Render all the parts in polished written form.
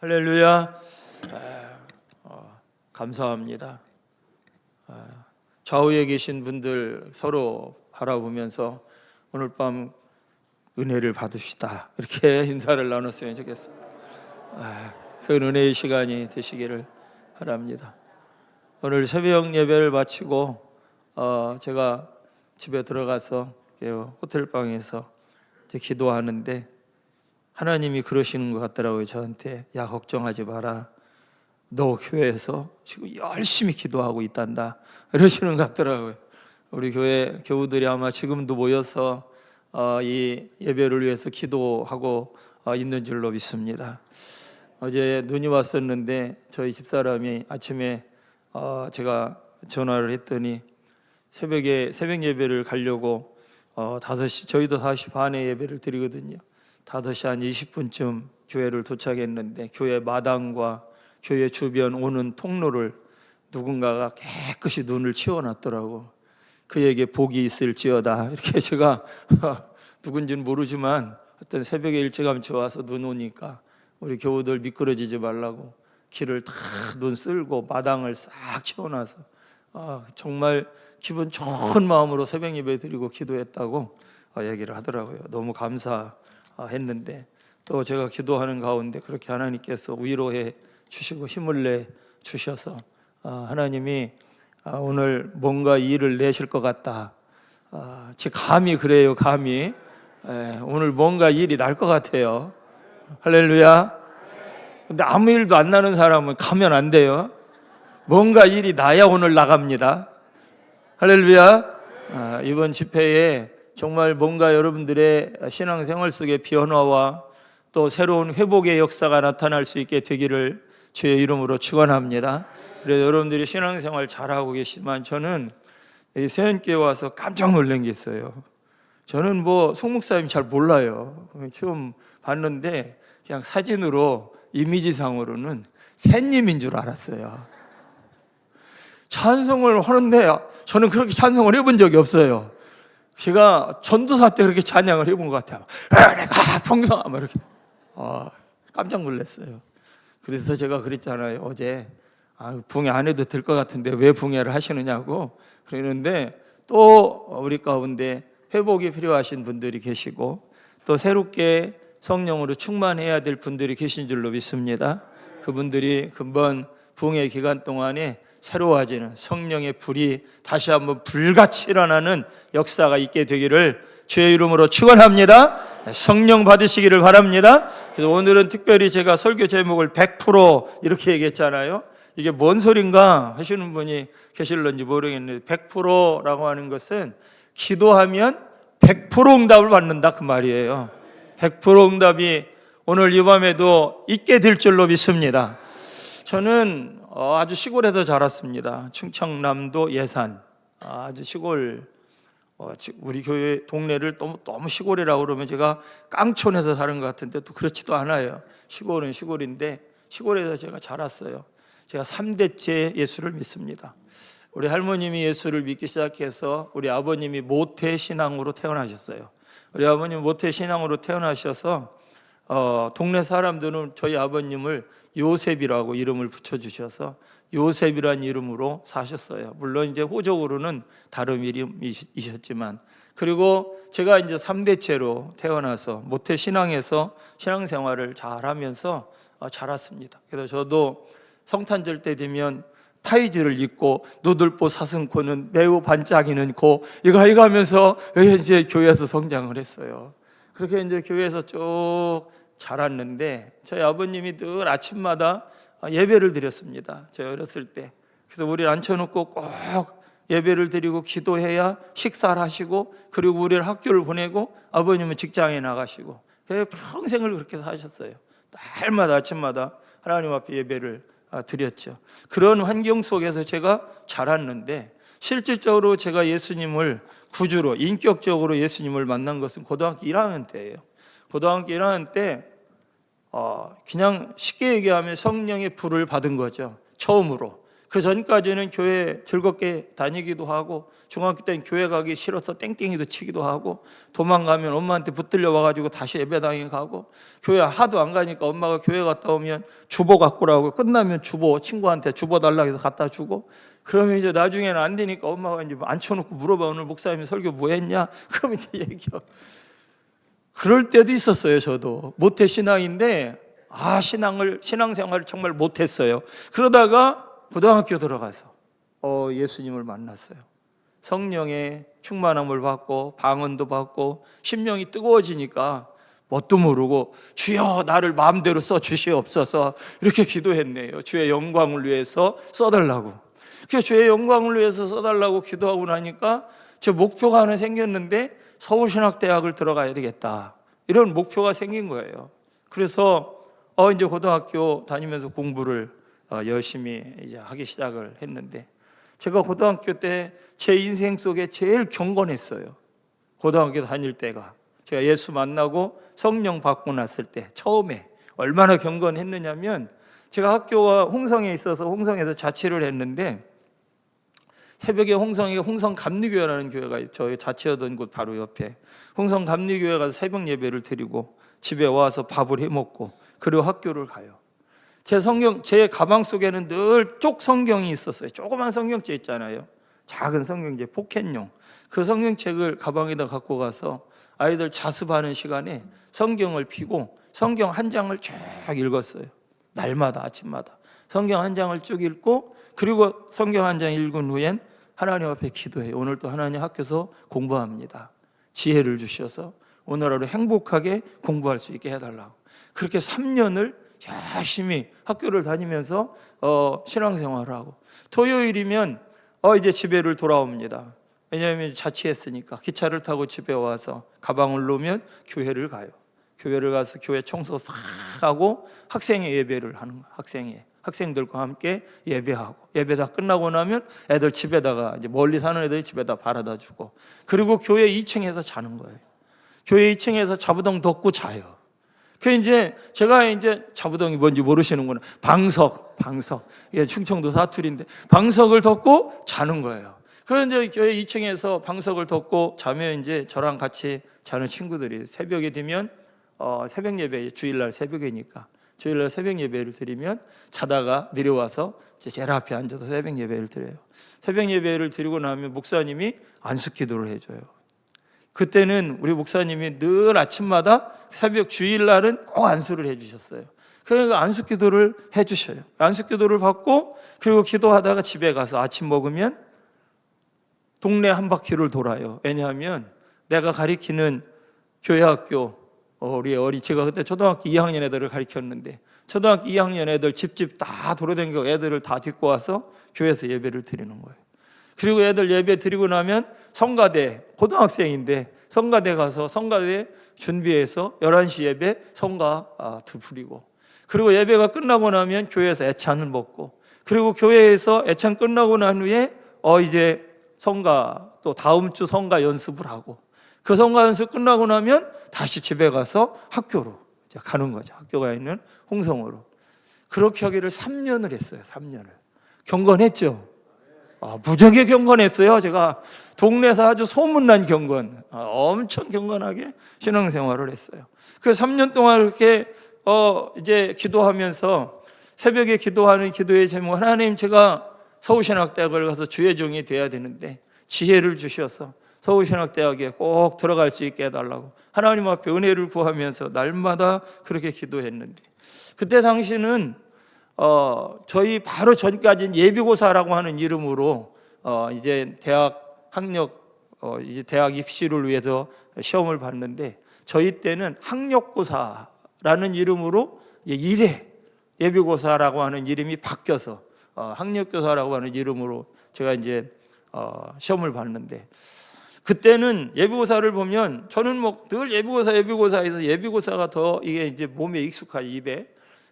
할렐루야. 감사합니다. 좌우에 계신 분들 서로 바라보면서 오늘 밤 은혜를 받읍시다, 이렇게 인사를 나눴으면 좋겠습니다. 그 은혜의 시간이 되시기를 바랍니다. 오늘 새벽 예배를 마치고 제가 집에 들어가서 호텔방에서 기도하는데 하나님이 그러시는 것 같더라고요. 저한테, 야, 걱정하지 마라, 너 교회에서 지금 열심히 기도하고 있단다, 이러시는 것 같더라고요. 우리 교회 교우들이 아마 지금도 모여서 이 예배를 위해서 기도하고 있는 줄로 믿습니다. 어제 눈이 왔었는데 저희 집사람이 아침에 제가 전화를 했더니 새벽 예배를 가려고 5시, 저희도 5시 반에 예배를 드리거든요. 5시 한 20분쯤 교회를 도착했는데 교회 마당과 교회 주변 오는 통로를 누군가가 깨끗이 눈을 치워놨더라고. 그에게 복이 있을지어다, 이렇게 제가 누군지는 모르지만 어떤 새벽에 일찌감치 와서 눈 오니까 우리 교우들 미끄러지지 말라고 길을 다 눈 쓸고 마당을 싹 치워놔서 정말 기분 좋은 마음으로 새벽 예배 드리고 기도했다고 얘기를 하더라고요. 너무 감사했는데 또 제가 기도하는 가운데 그렇게 하나님께서 위로해 주시고 힘을 내 주셔서 하나님이 오늘 뭔가 일을 내실 것 같다, 제 감이 그래요. 감이 오늘 뭔가 일이 날 것 같아요. 할렐루야. 근데 아무 일도 안 나는 사람은 가면 안 돼요. 뭔가 일이 나야 오늘 나갑니다. 할렐루야. 이번 집회에 정말 뭔가 여러분들의 신앙생활 속의 변화와 또 새로운 회복의 역사가 나타날 수 있게 되기를 주의 이름으로 축원합니다. 그래서 여러분들이 신앙생활 잘하고 계시지만 저는 이 세연교회 와서 깜짝 놀란 게 있어요. 저는 송 목사님 잘 몰라요. 처음 봤는데 그냥 사진으로 이미지상으로는 새님인 줄 알았어요. 찬송을 하는데 저는 그렇게 찬송을 해본 적이 없어요. 제가 전도사 때 그렇게 찬양을 해본 것 같아요. 내가 풍성하면 이렇게 깜짝 놀랐어요. 그래서 제가 그랬잖아요. 어제 붕해 안 해도 될 것 같은데 왜 붕해를 하시느냐고 그러는데, 또 우리 가운데 회복이 필요하신 분들이 계시고 또 새롭게 성령으로 충만해야 될 분들이 계신 줄로 믿습니다. 그분들이 금번 붕해 기간 동안에 새로워지는 성령의 불이 다시 한번 불같이 일어나는 역사가 있게 되기를 주의 이름으로 축원합니다. 성령 받으시기를 바랍니다. 그래서 오늘은 특별히 제가 설교 제목을 100% 이렇게 얘기했잖아요. 이게 뭔 소린가 하시는 분이 계실런지 모르겠는데 100%라고 하는 것은 기도하면 100% 응답을 받는다, 그 말이에요. 100% 응답이 오늘 이 밤에도 있게 될 줄로 믿습니다. 저는 아주 시골에서 자랐습니다. 충청남도 예산, 아주 시골. 우리 교회 동네를 너무 시골이라고 그러면 제가 깡촌에서 사는 것 같은데 또 그렇지도 않아요. 시골은 시골인데 시골에서 제가 자랐어요. 제가 3대째 예수를 믿습니다. 우리 할머님이 예수를 믿기 시작해서 우리 아버님이 모태신앙으로 태어나셨어요. 우리 아버님 모태신앙으로 태어나셔서 동네 사람들은 저희 아버님을 요셉이라고 이름을 붙여주셔서 요셉이라는 이름으로 사셨어요. 물론 이제 호적으로는 다른 이름이셨지만, 그리고 제가 이제 3대째로 태어나서 모태신앙에서 신앙생활을 잘하면서 자랐습니다. 그래서 저도 성탄절 때 되면 타이즈를 입고 누들보 사슴코는 매우 반짝이는 코 이거 하면서 이제 교회에서 성장을 했어요. 그렇게 이제 교회에서 쭉 자랐는데 저희 아버님이 늘 아침마다 예배를 드렸습니다. 제가 어렸을 때. 그래서 우리를 앉혀놓고 꼭 예배를 드리고 기도해야 식사를 하시고, 그리고 우리를 학교를 보내고 아버님은 직장에 나가시고, 그래서 평생을 그렇게 사셨어요. 날마다 아침마다 하나님 앞에 예배를 드렸죠. 그런 환경 속에서 제가 자랐는데, 실질적으로 제가 예수님을 구주로 인격적으로 예수님을 만난 것은 고등학교 1학년 때예요. 고등학교 1학년 때 그냥 쉽게 얘기하면 성령의 불을 받은 거죠. 처음으로. 그 전까지는 교회 즐겁게 다니기도 하고, 중학교 때는 교회 가기 싫어서 땡땡이도 치기도 하고, 도망가면 엄마한테 붙들려 와가지고 다시 예배당에 가고, 교회 하도 안 가니까 엄마가 교회 갔다 오면 주보 갖고 오라고, 끝나면 주보 친구한테 주보 달라고 해서 갖다 주고, 그러면 이제 나중에는 안 되니까 엄마가 이제 앉혀놓고 물어봐. 오늘 목사님이 설교 뭐 했냐? 그러면 이제 얘기해. 그럴 때도 있었어요. 저도 모태 신앙인데 신앙생활을 정말 못했어요. 그러다가 고등학교 들어가서 예수님을 만났어요. 성령의 충만함을 받고 방언도 받고 심령이 뜨거워지니까 뭣도 모르고 주여 나를 마음대로 써주시옵소서 이렇게 기도했네요. 주의 영광을 위해서 써달라고. 그래서 주의 영광을 위해서 써달라고 기도하고 나니까 제 목표가 하나 생겼는데 서울신학대학을 들어가야 되겠다, 이런 목표가 생긴 거예요. 그래서 이제 고등학교 다니면서 공부를 열심히 이제 하기 시작을 했는데, 제가 고등학교 때 제 인생 속에 제일 경건했어요. 고등학교 다닐 때가 제가 예수 만나고 성령 받고 났을 때 처음에 얼마나 경건했느냐면, 제가 학교가 홍성에 있어서 홍성에서 자취를 했는데, 새벽에 홍성에 홍성감리교회라는 교회가 저희 자취하던 곳 바로 옆에 홍성감리교회 가서 새벽 예배를 드리고 집에 와서 밥을 해 먹고 그리고 학교를 가요. 제 가방 속에는 늘 쪽 성경이 있었어요. 조그만 성경책 있잖아요. 작은 성경책, 포켓용. 그 성경책을 가방에다 갖고 가서 아이들 자습하는 시간에 성경을 펴고 성경 한 장을 쭉 읽었어요. 날마다 아침마다 성경 한 장을 쭉 읽고, 그리고 성경 한 장 읽은 후엔 하나님 앞에 기도해요. 오늘 또 하나님 학교에서 공부합니다. 지혜를 주셔서 오늘 하루 행복하게 공부할 수 있게 해달라고. 그렇게 3년을 열심히 학교를 다니면서 신앙생활을 하고, 토요일이면 이제 집에를 돌아옵니다. 왜냐하면 자취했으니까 기차를 타고 집에 와서 가방을 놓으면 교회를 가요. 교회를 가서 교회 청소 싹 하고 학생회 예배를 하는 거예요. 학생들과 함께 예배하고, 예배 다 끝나고 나면 애들 집에다가, 이제 멀리 사는 애들이 집에다 바라다 주고, 그리고 교회 2층에서 자는 거예요. 교회 2층에서 자부동 덮고 자요. 제가 이제 자부동이 뭔지 모르시는구나. 방석. 예, 충청도 사투리인데 방석을 덮고 자는 거예요. 그래서 이제 교회 2층에서 방석을 덮고 자면 이제 저랑 같이 자는 친구들이 새벽에 되면 새벽 예배, 주일날 새벽이니까 주일날 새벽 예배를 드리면 자다가 내려와서 제일 앞에 앉아서 새벽 예배를 드려요. 새벽 예배를 드리고 나면 목사님이 안식 기도를 해줘요. 그때는 우리 목사님이 늘 아침마다 새벽 주일날은 꼭 안수를 해주셨어요. 그러니까 안수 기도를 해주셔요. 안수 기도를 받고 그리고 기도하다가 집에 가서 아침 먹으면 동네 한 바퀴를 돌아요. 왜냐하면 내가 가리키는 교회 학교, 제가 그때 초등학교 2학년 애들을 가르쳤는데, 초등학교 2학년 애들 집집 다 돌아다니고 애들을 다 데리고 와서 교회에서 예배를 드리는 거예요. 그리고 애들 예배 드리고 나면 성가대, 고등학생인데 성가대 가서 성가대 준비해서 11시 예배 성가 부리고, 그리고 예배가 끝나고 나면 교회에서 애찬을 먹고, 그리고 교회에서 애찬 끝나고 난 후에 이제 성가, 또 다음 주 성가 연습을 하고, 그 성가 연습 끝나고 나면 다시 집에 가서 학교로 이제 가는 거죠. 학교가 있는 홍성으로. 그렇게 하기를 3년을 했어요. 3년을. 경건했죠. 무지하게 경건했어요. 제가 동네에서 아주 소문난 경건, 엄청 경건하게 신앙생활을 했어요. 그래서 3년 동안 이렇게 이제 기도하면서 새벽에 기도하는 기도의 제목, 하나님, 제가 서울신학대학을 가서 주의 종이 돼야 되는데 지혜를 주셔서 서울신학대학에 꼭 들어갈 수 있게 해달라고 하나님 앞에 은혜를 구하면서 날마다 그렇게 기도했는데, 그때 당시는 저희 바로 전까지는 예비고사라고 하는 이름으로 이제 대학 학력, 이제 대학 입시를 위해서 시험을 봤는데, 저희 때는 학력고사라는 이름으로 1회 예비고사라고 하는 이름이 바뀌어서 학력고사라고 하는 이름으로 제가 이제 시험을 봤는데, 그때는 예비고사를 보면 저는 늘 예비고사에서 예비고사가 더 이게 이제 몸에 익숙하죠, 입에.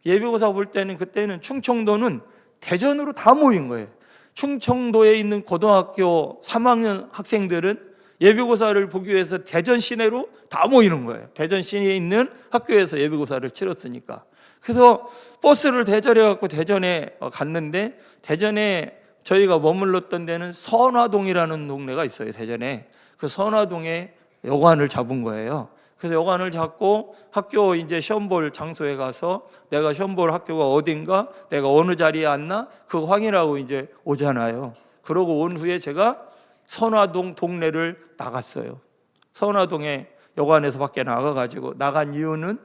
예비고사 볼 때는 그때는 충청도는 대전으로 다 모인 거예요. 충청도에 있는 고등학교 3학년 학생들은 예비고사를 보기 위해서 대전 시내로 다 모이는 거예요. 대전 시내에 있는 학교에서 예비고사를 치렀으니까. 그래서 버스를 대절해 갖고 대전에 갔는데, 대전에 저희가 머물렀던 데는 선화동이라는 동네가 있어요. 대전에. 그 선화동에 여관을 잡은 거예요. 그래서 여관을 잡고 학교 이제 시험 볼 장소에 가서 내가 시험 볼 학교가 어딘가, 내가 어느 자리에 앉나 그거 확인하고 이제 오잖아요. 그러고 온 후에 제가 선화동 동네를 나갔어요. 선화동에 여관에서 밖에 나가가지고, 나간 이유는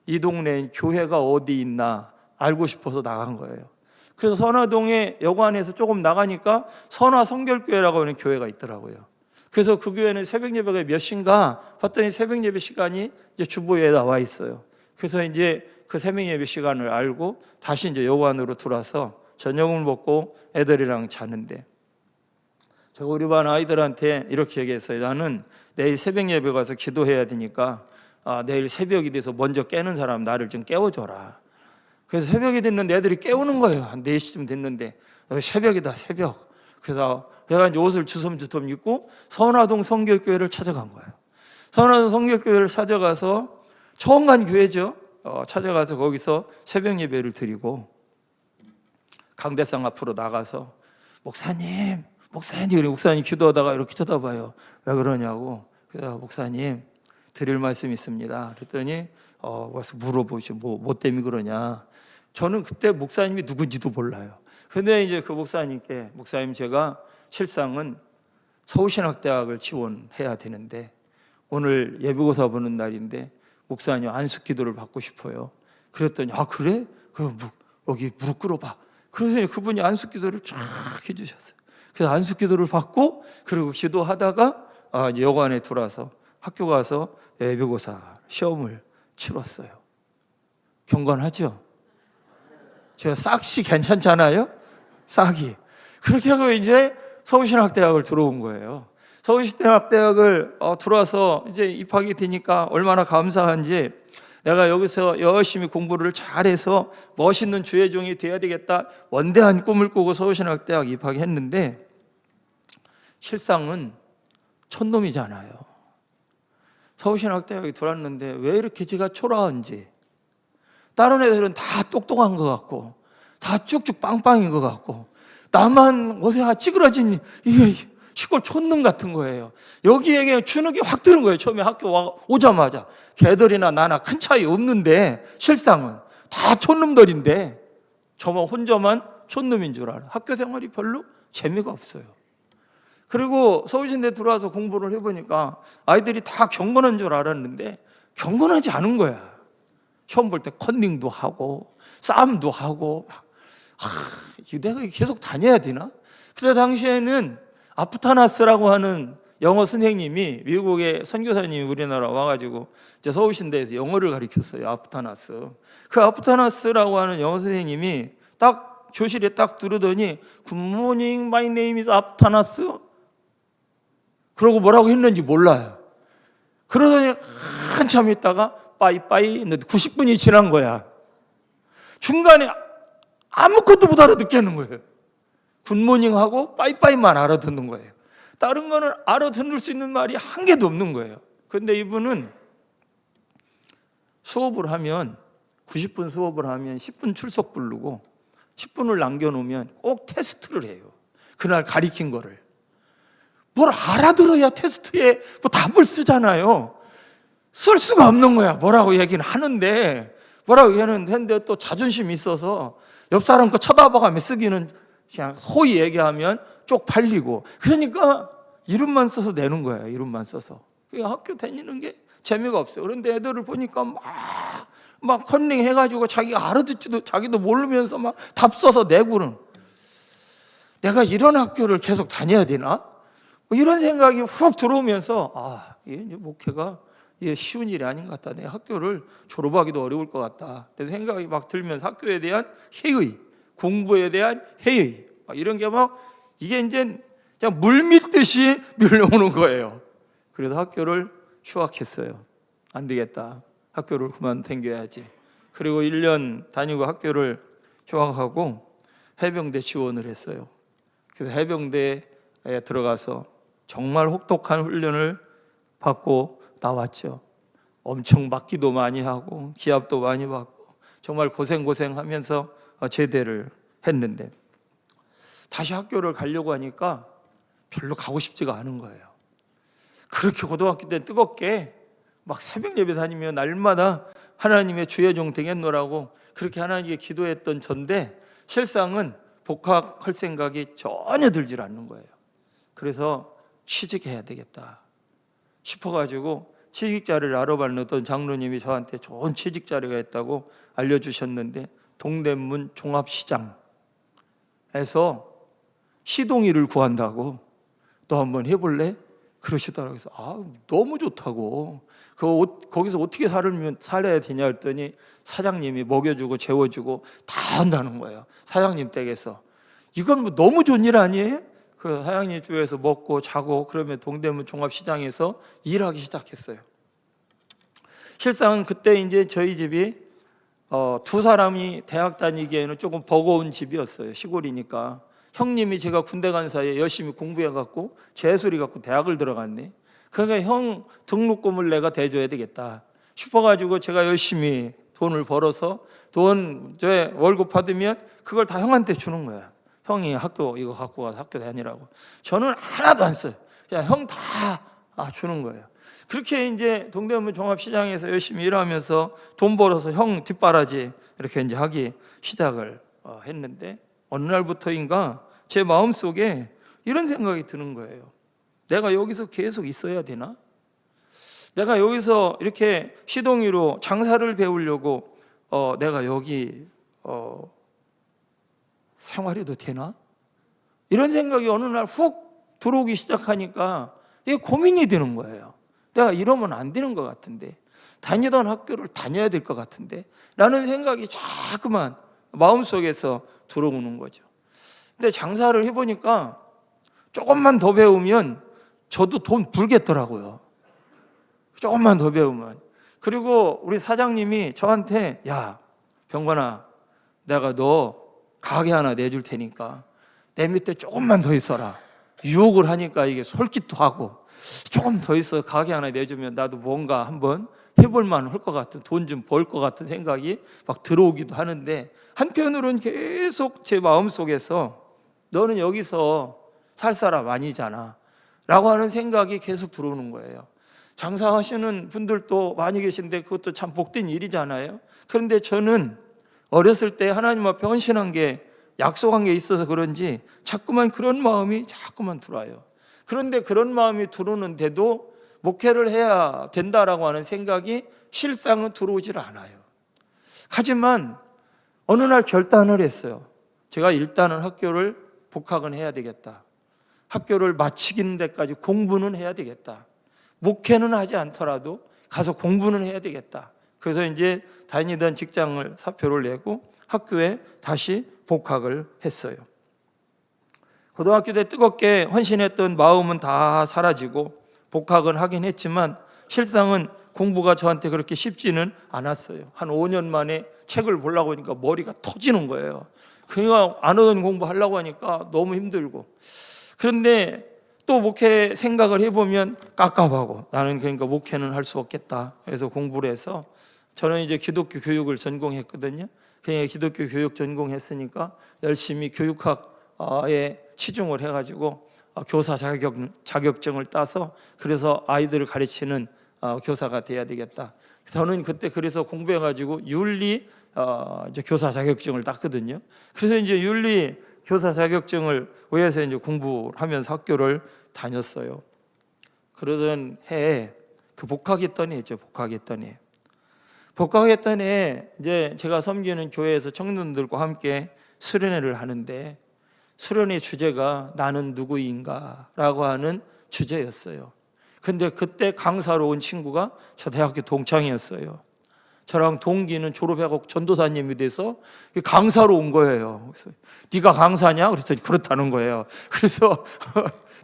이 동네에 교회가 어디 있나 알고 싶어서 나간 거예요. 그래서 선화동에 여관에서 조금 나가니까 선화성결교회라고 하는 교회가 있더라고요. 그래서 그 교회는 새벽 예배가 몇 시인가 봤더니 새벽 예배 시간이 이제 주보에 나와 있어요. 그래서 이제 그 새벽 예배 시간을 알고 다시 이제 여관으로 들어와서 저녁을 먹고 애들이랑 자는데, 제가 우리 반 아이들한테 이렇게 얘기했어요. 나는 내일 새벽 예배 가서 기도해야 되니까 내일 새벽이 돼서 먼저 깨는 사람 나를 좀 깨워줘라. 그래서 새벽이 됐는데 애들이 깨우는 거예요. 한 4시쯤 됐는데 새벽이다, 새벽. 그래서 제가 이제 옷을 주섬주섬 입고 선화동 성결교회를 찾아간 거예요. 선화동 성결교회를 찾아가서 처음 간 교회죠. 찾아가서 거기서 새벽 예배를 드리고 강대상 앞으로 나가서 목사님 우리 목사님 기도하다가 이렇게 쳐다봐요. 왜 그러냐고. 그래서 목사님 드릴 말씀이 있습니다. 그랬더니 와서 물어보죠. 뭐 때문에 그러냐. 저는 그때 목사님이 누군지도 몰라요. 근데 이제 그 목사님께, 목사님 제가 실상은 서울신학대학을 지원해야 되는데 오늘 예비고사 보는 날인데 목사님 안수기도를 받고 싶어요. 그랬더니 그래? 그럼 여기 무릎 꿇어봐. 그래서 그분이 안수기도를 쫙 해주셨어요. 그래서 안수기도를 받고 그리고 기도하다가 이제 여관에 들어와서 학교 가서 예비고사 시험을 치렀어요. 경건하죠? 제가 싹시 괜찮잖아요? 싹이. 그렇게 하고 이제 서울신학대학을 들어온 거예요. 서울신학대학을 들어와서 이제 입학이 되니까 얼마나 감사한지, 내가 여기서 열심히 공부를 잘해서 멋있는 주의 종이 돼야 되겠다 원대한 꿈을 꾸고 서울신학대학 입학했는데 실상은 촌놈이잖아요. 서울신학대학에 들어왔는데 왜 이렇게 제가 초라한지, 다른 애들은 다 똑똑한 것 같고 다 쭉쭉 빵빵인 것 같고 나만 어세 찌그러진 이게 시골 촌놈 같은 거예요. 여기에 주눅이 확 드는 거예요. 처음에 학교 오자마자. 걔들이나 나나 큰 차이 없는데 실상은 다 촌놈들인데 저만 혼자만 촌놈인 줄 알아. 학교 생활이 별로 재미가 없어요. 그리고 서울신대 들어와서 공부를 해보니까 아이들이 다 경건한 줄 알았는데 경건하지 않은 거야. 시험 볼 때 컨닝도 하고 싸움도 하고 내가 계속 다녀야 되나? 그때 당시에는 아프타나스라고 하는 영어 선생님이, 미국의 선교사님이 우리나라 와가지고 이제 서울신대에서 영어를 가르쳤어요. 아프타나스. 그 아프타나스라고 하는 영어 선생님이 딱 교실에 딱 들으더니 Good morning, my name is 아프타나스. 그러고 뭐라고 했는지 몰라요. 그러더니 한참 있다가 빠이빠이 했는데 90분이 지난 거야. 중간에 아무것도 못 알아듣겠는 거예요. 굿모닝하고 빠이빠이만 알아듣는 거예요. 다른 거는 알아듣을 수 있는 말이 한 개도 없는 거예요. 그런데 이분은 수업을 하면 90분 수업을 하면 10분 출석 부르고 10분을 남겨놓으면 꼭 테스트를 해요. 그날 가리킨 거를. 뭘 알아들어야 테스트에 뭐 답을 쓰잖아요. 쓸 수가 없는 거야. 뭐라고 얘기는 하는데 또 자존심이 있어서 옆 사람 거 쳐다봐가며 쓰기는 그냥 소위 얘기하면 쪽팔리고, 그러니까 이름만 써서 내는 거예요. 이름만 써서. 학교 다니는 게 재미가 없어요. 그런데 애들을 보니까 막 컨닝 해가지고 자기가 알아듣지도 자기도 모르면서 막 답 써서 내고는, 내가 이런 학교를 계속 다녀야 되나? 뭐 이런 생각이 훅 들어오면서 이게 목회가 이게 쉬운 일이 아닌 것 같다. 내 학교를 졸업하기도 어려울 것 같다. 그래서 생각이 막 들면서 학교에 대한 회의, 공부에 대한 회의, 이런 게 막 이게 이제 그냥 물 밀듯이 밀려오는 거예요. 그래서 학교를 휴학했어요. 안 되겠다. 학교를 그만 댕겨야지. 그리고 1년 다니고 학교를 휴학하고 해병대 지원을 했어요. 그래서 해병대에 들어가서 정말 혹독한 훈련을 받고 나왔죠. 엄청 맞기도 많이 하고 기합도 많이 받고 정말 고생하면서 제대를 했는데 다시 학교를 가려고 하니까 별로 가고 싶지가 않은 거예요. 그렇게 고등학교 때 뜨겁게 막 새벽 예배 다니며 날마다 하나님의 주의 종 되겠노라고 그렇게 하나님께 기도했던 전데 실상은 복학할 생각이 전혀 들질 않는 거예요. 그래서 취직해야 되겠다 싶어가지고 취직자를 알아봤던 장로님이 저한테 좋은 취직자리가 있다고 알려주셨는데 동대문 종합시장에서 시동일을 구한다고 너 한번 해볼래? 그러시더라고요. 그래서 너무 좋다고. 거기서 어떻게 살아야 되냐 했더니 사장님이 먹여주고 재워주고 다 한다는 거예요. 사장님 댁에서. 이건 뭐 너무 좋은 일 아니에요? 그 사장님 집에서 먹고 자고 그러면 동대문 종합시장에서 일하기 시작했어요. 실상은 그때 이제 저희 집이 두 사람이 대학 다니기에는 조금 버거운 집이었어요. 시골이니까. 형님이 제가 군대 간 사이에 열심히 공부해갖고 재수리 갖고 대학을 들어갔네. 그러니까 형 등록금을 내가 대줘야 되겠다 싶어가지고 제가 열심히 돈을 벌어서 저 월급 받으면 그걸 다 형한테 주는 거야. 형이 학교 이거 갖고 가서 학교 다니라고. 저는 하나도 안 써요. 그냥 형 다 주는 거예요. 그렇게 이제 동대문 종합시장에서 열심히 일하면서 돈 벌어서 형 뒷바라지 이렇게 이제 하기 시작을 했는데 어느 날부터인가 제 마음속에 이런 생각이 드는 거예요. 내가 여기서 계속 있어야 되나? 내가 여기서 이렇게 시동이로 장사를 배우려고 내가 여기 생활해도 되나? 이런 생각이 어느 날 훅 들어오기 시작하니까 이게 고민이 되는 거예요. 내가 이러면 안 되는 것 같은데, 다니던 학교를 다녀야 될 것 같은데 라는 생각이 자꾸만 마음속에서 들어오는 거죠. 근데 장사를 해보니까 조금만 더 배우면 저도 돈 벌겠더라고요. 조금만 더 배우면. 그리고 우리 사장님이 저한테 야 병관아, 내가 너 가게 하나 내줄 테니까 내 밑에 조금만 더 있어라. 유혹을 하니까 이게 솔깃도 하고 조금 더 있어 가게 하나 내주면 나도 뭔가 한번 해볼 만할 것 같은, 돈 좀 벌 것 같은 생각이 막 들어오기도 하는데 한편으로는 계속 제 마음속에서 너는 여기서 살 사람 아니잖아 라고 하는 생각이 계속 들어오는 거예요. 장사하시는 분들도 많이 계신데 그것도 참 복된 일이잖아요. 그런데 저는 어렸을 때 하나님 앞에 헌신한 게, 약속한 게 있어서 그런지 자꾸만 그런 마음이 자꾸만 들어와요. 그런데 그런 마음이 들어오는데도 목회를 해야 된다라고 하는 생각이 실상은 들어오질 않아요. 하지만 어느 날 결단을 했어요. 제가 일단은 학교를 복학은 해야 되겠다. 학교를 마치기는 데까지 공부는 해야 되겠다. 목회는 하지 않더라도 가서 공부는 해야 되겠다. 그래서 이제 다니던 직장을 사표를 내고 학교에 다시 복학을 했어요. 고등학교 때 뜨겁게 헌신했던 마음은 다 사라지고 복학은 하긴 했지만 실상은 공부가 저한테 그렇게 쉽지는 않았어요. 한 5년 만에 책을 보려고 하니까 머리가 터지는 거예요. 그러니까 안 하던 공부 하려고 하니까 너무 힘들고. 그런데 또 목회 생각을 해보면 깝깝하고 나는 그러니까 목회는 할 수 없겠다. 그래서 공부를 해서 저는 이제 기독교 교육을 전공했거든요. 그냥 기독교 교육 전공했으니까 열심히 교육학에 치중을 해가지고 교사 자격증을 따서 그래서 아이들을 가르치는 교사가 돼야 되겠다. 저는 그때 그래서 공부해가지고 윤리 이제 교사 자격증을 땄거든요. 그래서 이제 윤리 교사 자격증을 위해서 이제 공부를 하면서 학교를 다녔어요. 그러던 해에 그 복학했던 해죠. 복학했던 해 이제 제가 섬기는 교회에서 청년들과 함께 수련회를 하는데 수련회 주제가 나는 누구인가라고 하는 주제였어요. 근데 그때 강사로 온 친구가 저 대학교 동창이었어요. 저랑 동기는 졸업하고 전도사님이 돼서 강사로 온 거예요. 그래서 네가 강사냐? 그랬더니 그렇다는 거예요. 그래서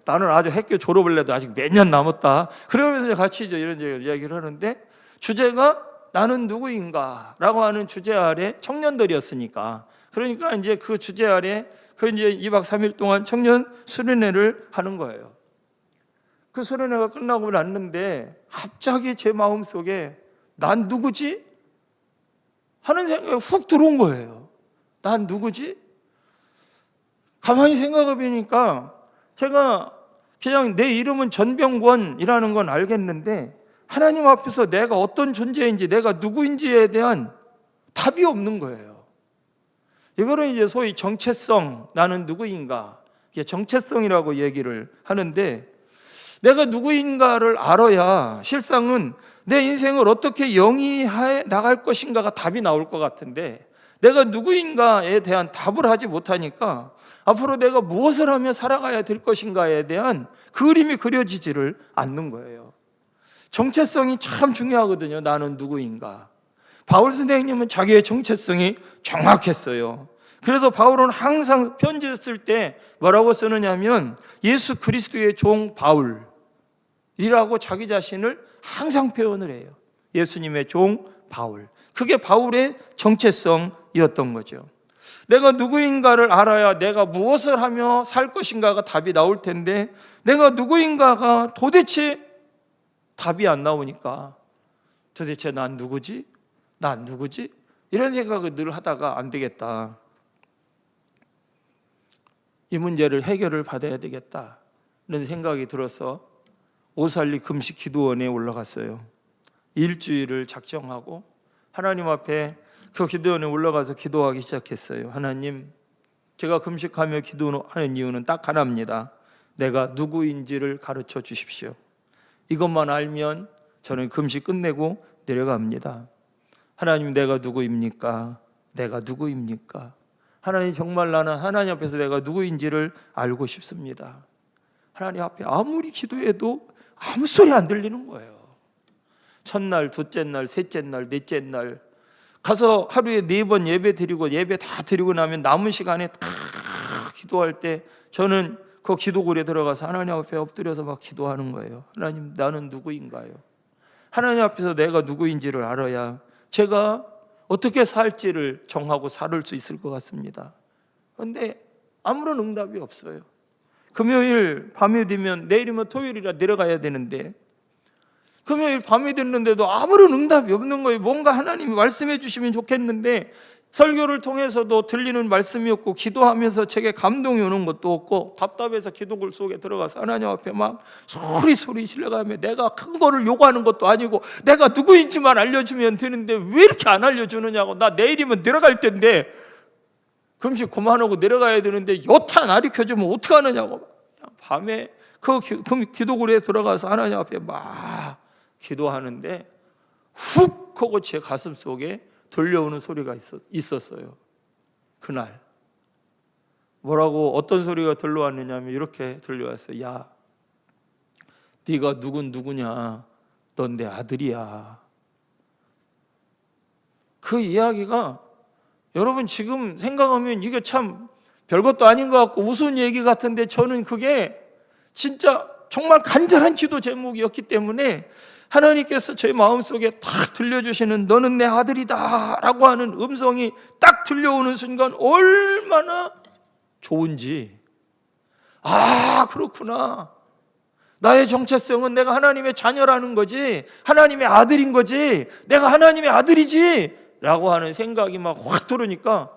나는 아직 학교 졸업을 해도 아직 몇 년 남았다. 그러면서 같이 이런 이야기를 하는데 주제가 나는 누구인가 라고 하는 주제 아래 청년들이었으니까 그러니까 이제 그 주제 아래 그 이제 2박 3일 동안 청년 수련회를 하는 거예요. 그 수련회가 끝나고 났는데 갑자기 제 마음속에 난 누구지? 하는 생각이 훅 들어온 거예요. 난 누구지? 가만히 생각해 보니까 제가 그냥 내 이름은 전병권이라는 건 알겠는데 하나님 앞에서 내가 어떤 존재인지, 내가 누구인지에 대한 답이 없는 거예요. 이거는 이제 소위 정체성, 나는 누구인가, 이게 정체성이라고 얘기를 하는데, 내가 누구인가를 알아야 실상은 내 인생을 어떻게 영위해 나갈 것인가가 답이 나올 것 같은데, 내가 누구인가에 대한 답을 하지 못하니까 앞으로 내가 무엇을 하며 살아가야 될 것인가에 대한 그림이 그려지지를 않는 거예요. 정체성이 참 중요하거든요. 나는 누구인가. 바울 선생님은 자기의 정체성이 정확했어요. 그래서 바울은 항상 편지를 쓸 때 뭐라고 쓰느냐면 예수 그리스도의 종 바울이라고 자기 자신을 항상 표현을 해요. 예수님의 종 바울. 그게 바울의 정체성이었던 거죠. 내가 누구인가를 알아야 내가 무엇을 하며 살 것인가가 답이 나올 텐데, 내가 누구인가가 도대체 답이 안 나오니까 도대체 난 누구지? 난 누구지? 이런 생각을 늘 하다가 안 되겠다. 이 문제를 해결을 받아야 되겠다. 이런 생각이 들어서 오살리 금식 기도원에 올라갔어요. 일주일을 작정하고 하나님 앞에 그 기도원에 올라가서 기도하기 시작했어요. 하나님, 제가 금식하며 기도하는 이유는 딱 하나입니다. 내가 누구인지를 가르쳐 주십시오. 이것만 알면 저는 금식 끝내고 내려갑니다. 하나님, 내가 누구입니까? 내가 누구입니까? 하나님, 정말 나는 하나님 앞에서 내가 누구인지를 알고 싶습니다. 하나님 앞에 아무리 기도해도 아무 소리 안 들리는 거예요. 첫날, 둘째 날, 셋째 날, 넷째 날 가서 하루에 4번 예배 드리고, 예배 다 드리고 나면 남은 시간에 다 기도할 때 저는 그 기도굴에 들어가서 하나님 앞에 엎드려서 막 기도하는 거예요. 하나님, 나는 누구인가요? 하나님 앞에서 내가 누구인지를 알아야 제가 어떻게 살지를 정하고 살을 수 있을 것 같습니다. 그런데 아무런 응답이 없어요. 금요일 밤이 되면, 내일이면 토요일이라 내려가야 되는데 금요일 밤이 됐는데도 아무런 응답이 없는 거예요. 뭔가 하나님이 말씀해 주시면 좋겠는데 설교를 통해서도 들리는 말씀이 없고, 기도하면서 제게 감동이 오는 것도 없고, 답답해서 기도굴 속에 들어가서 하나님 앞에 막 소리 질러가며, 내가 큰 거를 요구하는 것도 아니고 내가 누구인지만 알려주면 되는데 왜 이렇게 안 알려주느냐고. 나 내일이면 내려갈 텐데 금식 그만하고 내려가야 되는데 여태 안 가르쳐주면 어떡하느냐고. 밤에 그 기도굴에 들어가서 하나님 앞에 막 기도하는데 훅 하고 제 가슴 속에 들려오는 소리가 있었어요. 그날 뭐라고, 어떤 소리가 들려왔느냐면 이렇게 들려왔어요. 야, 네가 누구냐? 넌 내 아들이야. 그 이야기가 여러분 지금 생각하면 이게 참 별것도 아닌 것 같고 우스운 얘기 같은데, 저는 그게 진짜 정말 간절한 기도 제목이었기 때문에 하나님께서 제 마음속에 딱 들려주시는 너는 내 아들이다 라고 하는 음성이 딱 들려오는 순간 얼마나 좋은지, 아 그렇구나, 나의 정체성은 내가 하나님의 자녀라는 거지, 하나님의 아들인 거지, 내가 하나님의 아들이지 라고 하는 생각이 막 확 들으니까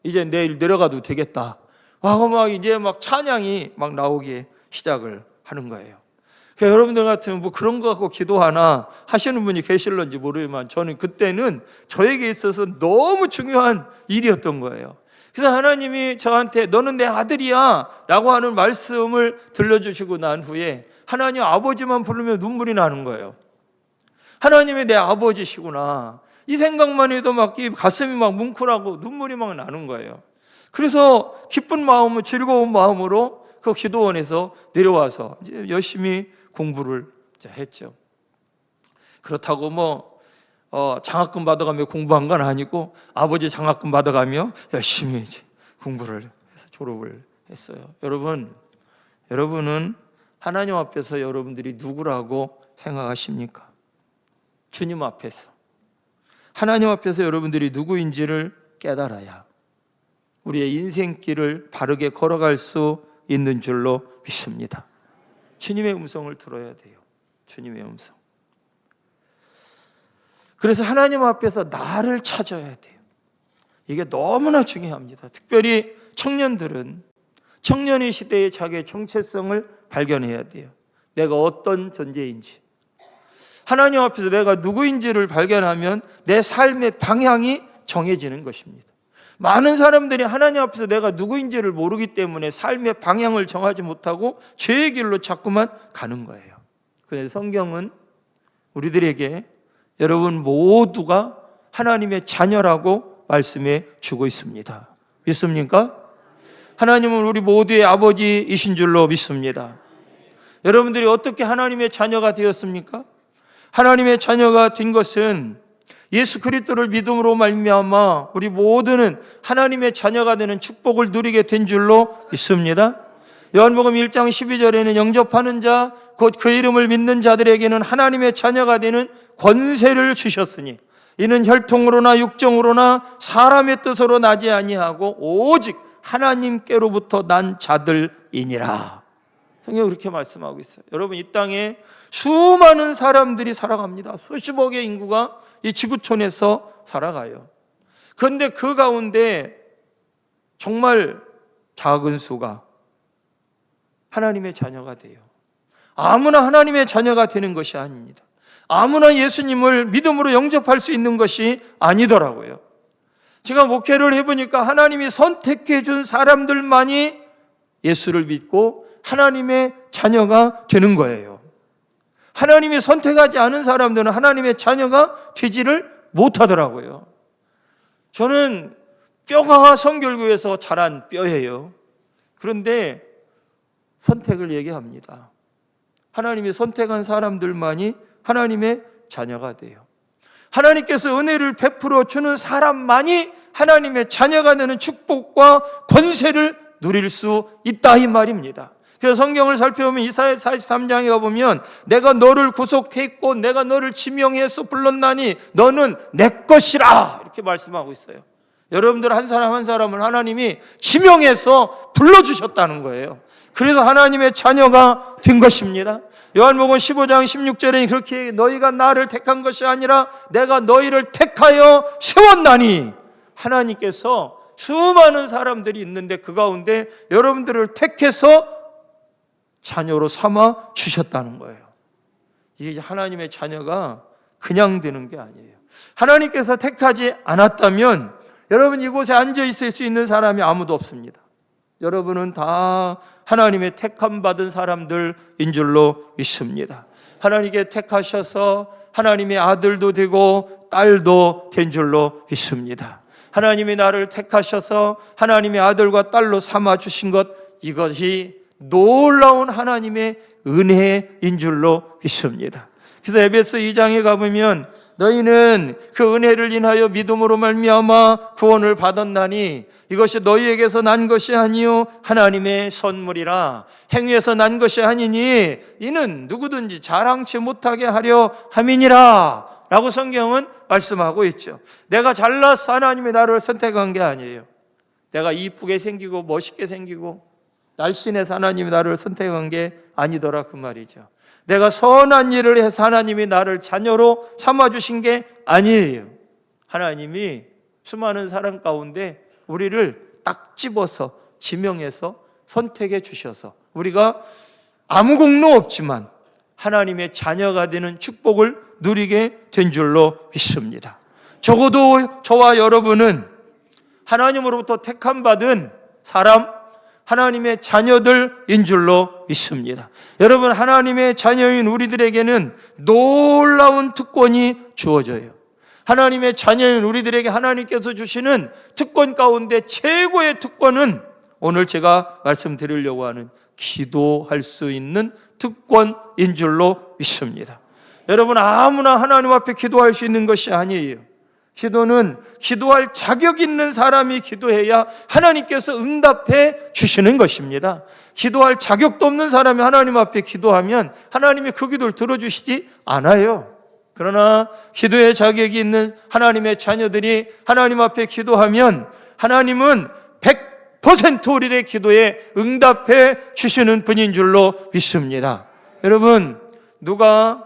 이제 내일 내려가도 되겠다 하고 막 이제 막 찬양이 막 나오기 시작을 하는 거예요. 그러니까 여러분들 같으면 뭐 그런 거 갖고 기도하나 하시는 분이 계실런지 모르지만 저는 그때는 저에게 있어서 너무 중요한 일이었던 거예요. 그래서 하나님이 저한테 너는 내 아들이야 라고 하는 말씀을 들려주시고 난 후에 하나님 아버지만 부르면 눈물이 나는 거예요. 하나님이 내 아버지시구나, 이 생각만 해도 막 가슴이 막 뭉클하고 눈물이 막 나는 거예요. 그래서 기쁜 마음으로, 즐거운 마음으로 그 기도원에서 내려와서 이제 열심히 공부를 했죠. 그렇다고 뭐 장학금 받아가며 공부한 건 아니고 아버지 장학금 받아가며 열심히 이제 공부를 해서 졸업을 했어요. 여러분은 하나님 앞에서 여러분들이 누구라고 생각하십니까? 주님 앞에서, 하나님 앞에서 여러분들이 누구인지를 깨달아야 우리의 인생길을 바르게 걸어갈 수 있는 줄로 믿습니다. 주님의 음성을 들어야 돼요. 주님의 음성. 그래서 하나님 앞에서 나를 찾아야 돼요. 이게 너무나 중요합니다. 특별히 청년들은 청년의 시대에 자기의 정체성을 발견해야 돼요. 내가 어떤 존재인지, 하나님 앞에서 내가 누구인지를 발견하면 내 삶의 방향이 정해지는 것입니다. 많은 사람들이 하나님 앞에서 내가 누구인지를 모르기 때문에 삶의 방향을 정하지 못하고 죄의 길로 자꾸만 가는 거예요. 그래서 성경은 우리들에게 여러분 모두가 하나님의 자녀라고 말씀해 주고 있습니다. 믿습니까? 하나님은 우리 모두의 아버지이신 줄로 믿습니다. 여러분들이 어떻게 하나님의 자녀가 되었습니까? 하나님의 자녀가 된 것은 예수 그리스도를 믿음으로 말미암아 우리 모두는 하나님의 자녀가 되는 축복을 누리게 된 줄로 믿습니다. 요한복음 1장 12절에는 영접하는 자 곧 그 이름을 믿는 자들에게는 하나님의 자녀가 되는 권세를 주셨으니 이는 혈통으로나 육정으로나 사람의 뜻으로 나지 아니하고 오직 하나님께로부터 난 자들이니라. 성경이 그렇게 말씀하고 있어요. 여러분, 이 땅에 수많은 사람들이 살아갑니다. 수십억의 인구가 이 지구촌에서 살아가요. 그런데 그 가운데 정말 작은 수가 하나님의 자녀가 돼요. 아무나 하나님의 자녀가 되는 것이 아닙니다. 아무나 예수님을 믿음으로 영접할 수 있는 것이 아니더라고요. 제가 목회를 해보니까 하나님이 선택해 준 사람들만이 예수를 믿고 하나님의 자녀가 되는 거예요. 하나님이 선택하지 않은 사람들은 하나님의 자녀가 되지를 못하더라고요. 저는 뼈가 성결교에서 자란 뼈예요. 그런데 선택을 얘기합니다. 하나님이 선택한 사람들만이 하나님의 자녀가 돼요. 하나님께서 은혜를 베풀어 주는 사람만이 하나님의 자녀가 되는 축복과 권세를 누릴 수 있다 이 말입니다. 그래서 성경을 살펴보면 이사야 43장에 가보면 내가 너를 구속했고 내가 너를 지명해서 불렀나니 너는 내 것이라 이렇게 말씀하고 있어요. 여러분들 한 사람 한 사람을 하나님이 지명해서 불러주셨다는 거예요. 그래서 하나님의 자녀가 된 것입니다. 요한복음 15장 16절에 그렇게 너희가 나를 택한 것이 아니라 내가 너희를 택하여 세웠나니 하나님께서 수많은 사람들이 있는데 그 가운데 여러분들을 택해서 자녀로 삼아 주셨다는 거예요. 이게 하나님의 자녀가 그냥 되는 게 아니에요. 하나님께서 택하지 않았다면 여러분 이곳에 앉아 있을 수 있는 사람이 아무도 없습니다. 여러분은 다 하나님의 택함 받은 사람들인 줄로 믿습니다. 하나님께 택하셔서 하나님의 아들도 되고 딸도 된 줄로 믿습니다. 하나님이 나를 택하셔서 하나님의 아들과 딸로 삼아 주신 것, 이것이 놀라운 하나님의 은혜인 줄로 믿습니다. 그래서 에베소 2장에 가보면 너희는 그 은혜를 인하여 믿음으로 말미암아 구원을 받았나니 이것이 너희에게서 난 것이 아니요 하나님의 선물이라. 행위에서 난 것이 아니니 이는 누구든지 자랑치 못하게 하려 함이니라 라고 성경은 말씀하고 있죠. 내가 잘나서 하나님이 나를 선택한 게 아니에요. 내가 이쁘게 생기고 멋있게 생기고 날씬해서 하나님이 나를 선택한 게 아니더라 그 말이죠. 내가 선한 일을 해서 하나님이 나를 자녀로 삼아주신 게 아니에요. 하나님이 수많은 사람 가운데 우리를 딱 집어서 지명해서 선택해 주셔서 우리가 아무 공로 없지만 하나님의 자녀가 되는 축복을 누리게 된 줄로 믿습니다. 적어도 저와 여러분은 하나님으로부터 택함받은 사람, 하나님의 자녀들인 줄로 믿습니다. 여러분, 하나님의 자녀인 우리들에게는 놀라운 특권이 주어져요. 하나님의 자녀인 우리들에게 하나님께서 주시는 특권 가운데 최고의 특권은 오늘 제가 말씀드리려고 하는 기도할 수 있는 특권인 줄로 믿습니다. 여러분, 아무나 하나님 앞에 기도할 수 있는 것이 아니에요. 기도는 기도할 자격 있는 사람이 기도해야 하나님께서 응답해 주시는 것입니다. 기도할 자격도 없는 사람이 하나님 앞에 기도하면 하나님이 그 기도를 들어주시지 않아요. 그러나 기도의 자격이 있는 하나님의 자녀들이 하나님 앞에 기도하면 하나님은 100% 우리의 기도에 응답해 주시는 분인 줄로 믿습니다. 여러분, 누가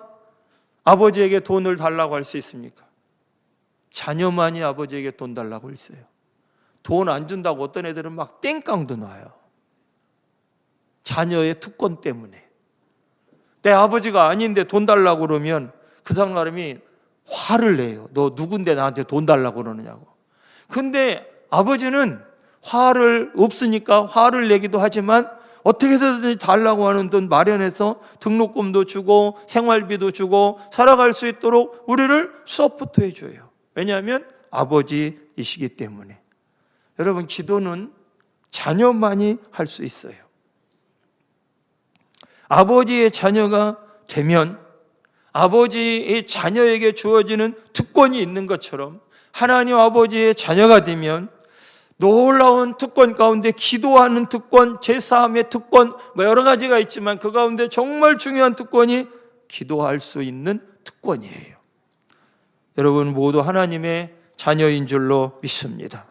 아버지에게 돈을 달라고 할 수 있습니까? 자녀만이 아버지에게 돈 달라고 했어요. 돈 안 준다고 어떤 애들은 막 땡깡도 놔요. 자녀의 특권 때문에. 내 아버지가 아닌데 돈 달라고 그러면 그 사람이 화를 내요. 너 누군데 나한테 돈 달라고 그러느냐고. 근데 아버지는 화를 없으니까 화를 내기도 하지만 어떻게 해서든지 달라고 하는 돈 마련해서 등록금도 주고 생활비도 주고 살아갈 수 있도록 우리를 서포트 해줘요. 왜냐하면 아버지이시기 때문에. 여러분, 기도는 자녀만이 할 수 있어요. 아버지의 자녀가 되면 아버지의 자녀에게 주어지는 특권이 있는 것처럼 하나님 아버지의 자녀가 되면 놀라운 특권 가운데 기도하는 특권, 제사함의 특권, 여러 가지가 있지만 그 가운데 정말 중요한 특권이 기도할 수 있는 특권이에요. 여러분 모두 하나님의 자녀인 줄로 믿습니다.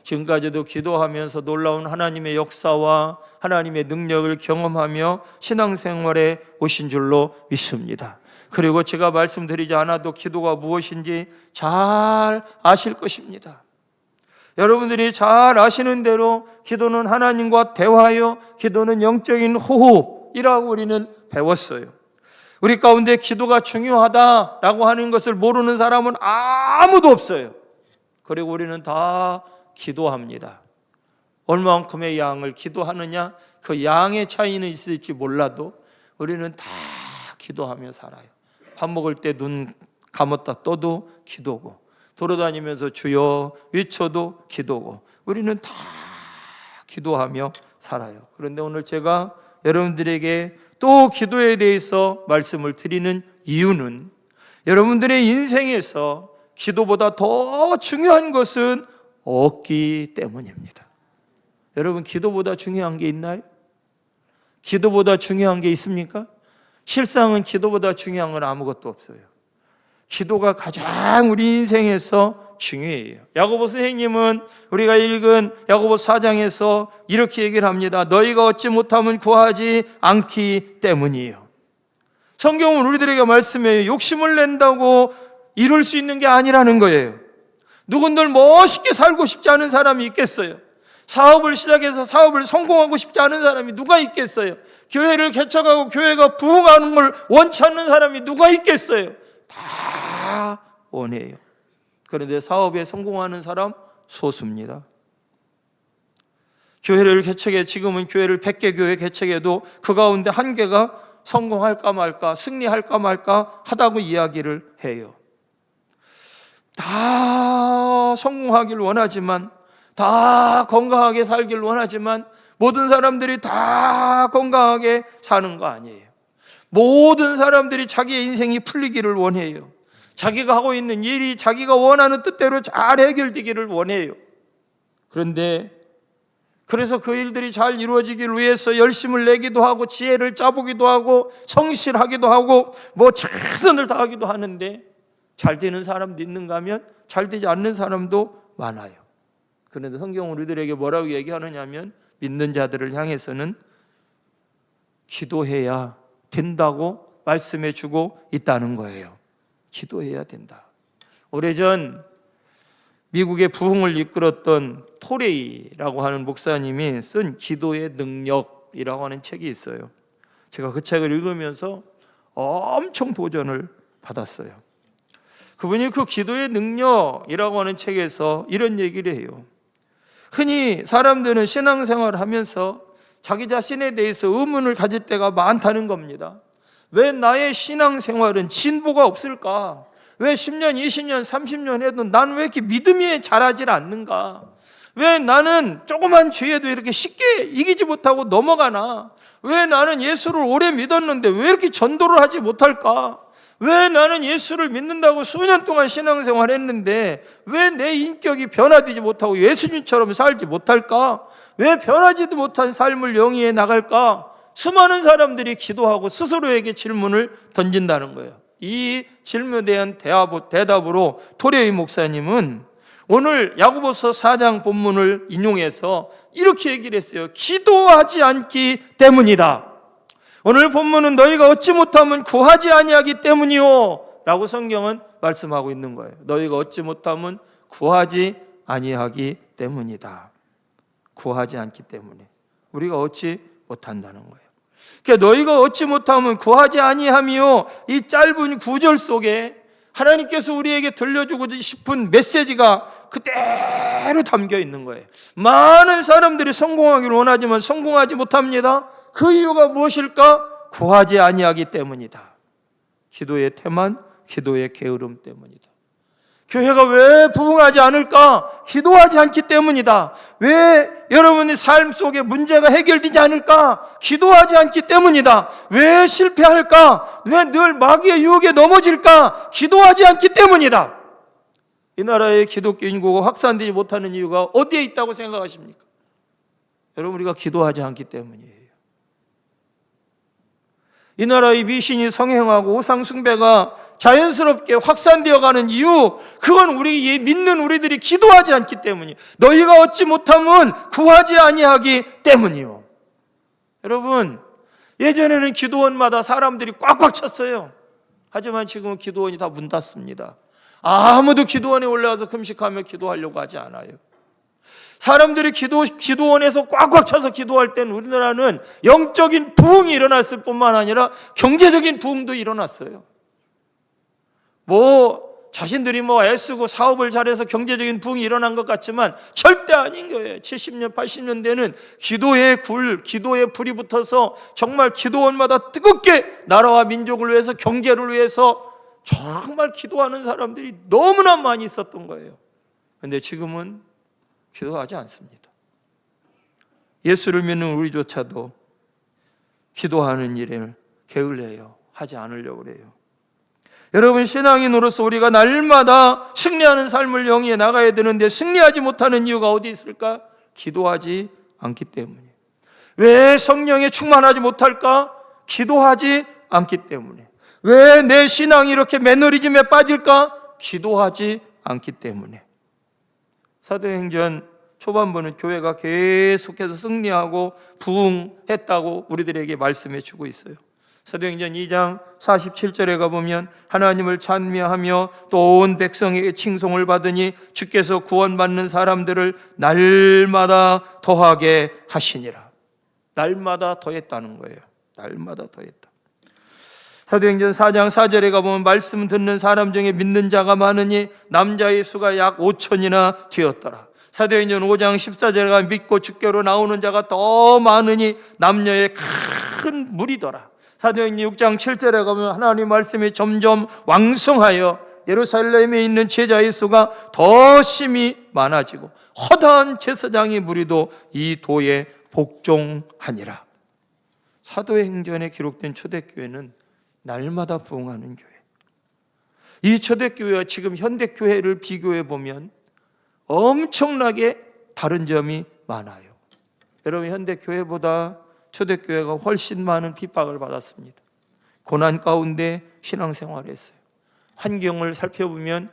지금까지도 기도하면서 놀라운 하나님의 역사와 하나님의 능력을 경험하며 신앙생활에 오신 줄로 믿습니다. 그리고 제가 말씀드리지 않아도 기도가 무엇인지 잘 아실 것입니다. 여러분들이 잘 아시는 대로 기도는 하나님과 대화요, 기도는 영적인 호흡이라고 우리는 배웠어요. 우리 가운데 기도가 중요하다라고 하는 것을 모르는 사람은 아무도 없어요. 그리고 우리는 다 기도합니다. 얼마만큼의 양을 기도하느냐, 그 양의 차이는 있을지 몰라도 우리는 다 기도하며 살아요. 밥 먹을 때 눈 감았다 떠도 기도고, 돌아다니면서 주여 외쳐도 기도고, 우리는 다 기도하며 살아요. 그런데 오늘 제가 여러분들에게 또 기도에 대해서 말씀을 드리는 이유는 여러분들의 인생에서 기도보다 더 중요한 것은 없기 때문입니다. 여러분, 기도보다 중요한 게 있나요? 기도보다 중요한 게 있습니까? 실상은 기도보다 중요한 건 아무것도 없어요. 기도가 가장 우리 인생에서 중요해요. 야고보 선생님은 우리가 읽은 야고보 4장에서 이렇게 얘기를 합니다. 너희가 얻지 못하면 구하지 않기 때문이에요. 성경은 우리들에게 말씀해요. 욕심을 낸다고 이룰 수 있는 게 아니라는 거예요. 누군들 멋있게 살고 싶지 않은 사람이 있겠어요? 사업을 시작해서 사업을 성공하고 싶지 않은 사람이 누가 있겠어요? 교회를 개척하고 교회가 부흥하는 걸 원치 않는 사람이 누가 있겠어요? 다 원해요. 그런데 사업에 성공하는 사람 소수입니다. 교회를 개척해, 지금은 교회를 100개 교회 개척해도 그 가운데 한 개가 성공할까 말까, 승리할까 말까 하다고 이야기를 해요. 다 성공하길 원하지만, 다 건강하게 살길 원하지만 모든 사람들이 다 건강하게 사는 거 아니에요. 모든 사람들이 자기의 인생이 풀리기를 원해요. 자기가 하고 있는 일이 자기가 원하는 뜻대로 잘 해결되기를 원해요. 그런데 그래서 그 일들이 잘 이루어지기를 위해서 열심을 내기도 하고 지혜를 짜보기도 하고 성실하기도 하고 최선을 다하기도 하는데 잘 되는 사람도 있는가 하면 잘 되지 않는 사람도 많아요. 그런데 성경은 우리들에게 뭐라고 얘기하느냐 하면 믿는 자들을 향해서는 기도해야 된다고 말씀해 주고 있다는 거예요. 기도해야 된다. 오래전 미국의 부흥을 이끌었던 토레이라고 하는 목사님이 쓴 기도의 능력이라고 하는 책이 있어요. 제가 그 책을 읽으면서 엄청 도전을 받았어요. 그분이 그 기도의 능력이라고 하는 책에서 이런 얘기를 해요. 흔히 사람들은 신앙생활을 하면서 자기 자신에 대해서 의문을 가질 때가 많다는 겁니다. 왜 나의 신앙생활은 진보가 없을까? 왜 10년, 20년, 30년 해도 난 왜 이렇게 믿음이 자라질 않는가? 왜 나는 조그만 죄에도 이렇게 쉽게 이기지 못하고 넘어가나? 왜 나는 예수를 오래 믿었는데 왜 이렇게 전도를 하지 못할까? 왜 나는 예수를 믿는다고 수년 동안 신앙생활 했는데 왜 내 인격이 변화되지 못하고 예수님처럼 살지 못할까? 왜 변하지도 못한 삶을 영위해 나갈까? 수많은 사람들이 기도하고 스스로에게 질문을 던진다는 거예요. 이 질문에 대한 대답으로 토레이 목사님은 오늘 야고보서 4장 본문을 인용해서 이렇게 얘기를 했어요. 기도하지 않기 때문이다. 오늘 본문은 너희가 얻지 못하면 구하지 아니하기 때문이요 라고 성경은 말씀하고 있는 거예요. 너희가 얻지 못하면 구하지 아니하기 때문이다. 구하지 않기 때문에 우리가 얻지 못한다는 거예요. 그러니까 너희가 얻지 못하면 구하지 아니하며, 이 짧은 구절 속에 하나님께서 우리에게 들려주고 싶은 메시지가 그대로 담겨 있는 거예요. 많은 사람들이 성공하기를 원하지만 성공하지 못합니다. 그 이유가 무엇일까? 구하지 아니하기 때문이다. 기도의 태만, 기도의 게으름 때문이다. 교회가 왜 부흥하지 않을까? 기도하지 않기 때문이다. 왜 여러분의 삶 속에 문제가 해결되지 않을까? 기도하지 않기 때문이다. 왜 실패할까? 왜 늘 마귀의 유혹에 넘어질까? 기도하지 않기 때문이다. 이 나라의 기독교 인구가 확산되지 못하는 이유가 어디에 있다고 생각하십니까? 여러분, 우리가 기도하지 않기 때문이에요. 이 나라의 미신이 성행하고 우상 숭배가 자연스럽게 확산되어 가는 이유, 그건 우리 믿는 우리들이 기도하지 않기 때문이에요. 너희가 얻지 못하면 구하지 아니하기 때문이요. 여러분, 예전에는 기도원마다 사람들이 꽉꽉 찼어요. 하지만 지금은 기도원이 다 문 닫습니다. 아무도 기도원에 올라가서 금식하며 기도하려고 하지 않아요. 사람들이 기도원에서 꽉꽉 차서 기도할 때는 우리나라는 영적인 부흥이 일어났을 뿐만 아니라 경제적인 부흥도 일어났어요. 자신들이 애쓰고 사업을 잘해서 경제적인 부흥이 일어난 것 같지만 절대 아닌 거예요. 70년, 80년대는 기도의 불이 붙어서 정말 기도원마다 뜨겁게 나라와 민족을 위해서, 경제를 위해서 정말 기도하는 사람들이 너무나 많이 있었던 거예요. 그런데 지금은 기도하지 않습니다. 예수를 믿는 우리조차도 기도하는 일을 게을러요. 하지 않으려고 그래요. 여러분, 신앙인으로서 우리가 날마다 승리하는 삶을 영위해 나가야 되는데 승리하지 못하는 이유가 어디 있을까? 기도하지 않기 때문이에요. 왜 성령에 충만하지 못할까? 기도하지 않기 때문에. 왜 내 신앙이 이렇게 매너리즘에 빠질까? 기도하지 않기 때문에. 사도행전 초반부는 교회가 계속해서 승리하고 부흥했다고 우리들에게 말씀해 주고 있어요. 사도행전 2장 47절에 가보면 하나님을 찬미하며 또 온 백성에게 칭송을 받으니 주께서 구원받는 사람들을 날마다 더하게 하시니라. 날마다 더했다는 거예요. 날마다 더했다. 사도행전 4장 4절에 가보면 말씀 듣는 사람 중에 믿는 자가 많으니 남자의 수가 약 5천이나 되었더라. 사도행전 5장 14절에 가면 믿고 주께로 나오는 자가 더 많으니 남녀의 큰 무리더라. 사도행전 6장 7절에 가면 하나님 말씀이 점점 왕성하여 예루살렘에 있는 제자의 수가 더 심히 많아지고 허다한 제사장의 무리도 이 도에 복종하니라. 사도행전에 기록된 초대교회는 날마다 부흥하는 교회. 이 초대교회와 지금 현대교회를 비교해 보면 엄청나게 다른 점이 많아요. 여러분, 현대교회보다 초대교회가 훨씬 많은 핍박을 받았습니다. 고난 가운데 신앙생활을 했어요. 환경을 살펴보면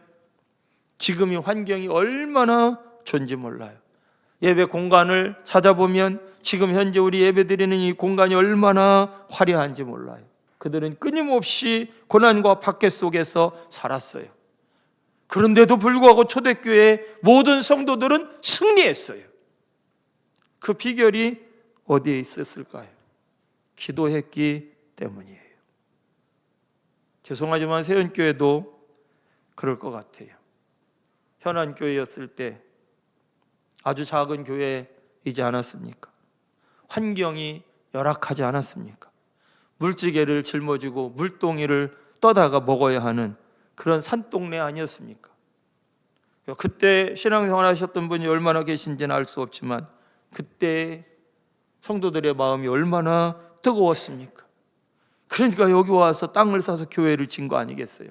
지금 이 환경이 얼마나 좋은지 몰라요. 예배 공간을 찾아보면 지금 현재 우리 예배드리는 이 공간이 얼마나 화려한지 몰라요. 그들은 끊임없이 고난과 박해 속에서 살았어요. 그런데도 불구하고 초대교회의 모든 성도들은 승리했어요. 그 비결이 어디에 있었을까요? 기도했기 때문이에요. 죄송하지만 세연교회도 그럴 것 같아요. 현안교회였을 때 아주 작은 교회이지 않았습니까? 환경이 열악하지 않았습니까? 물지개를 짊어지고 물동이를 떠다가 먹어야 하는 그런 산동네 아니었습니까? 그때 신앙생활 하셨던 분이 얼마나 계신지는 알 수 없지만 그때 성도들의 마음이 얼마나 뜨거웠습니까? 그러니까 여기 와서 땅을 사서 교회를 진 거 아니겠어요?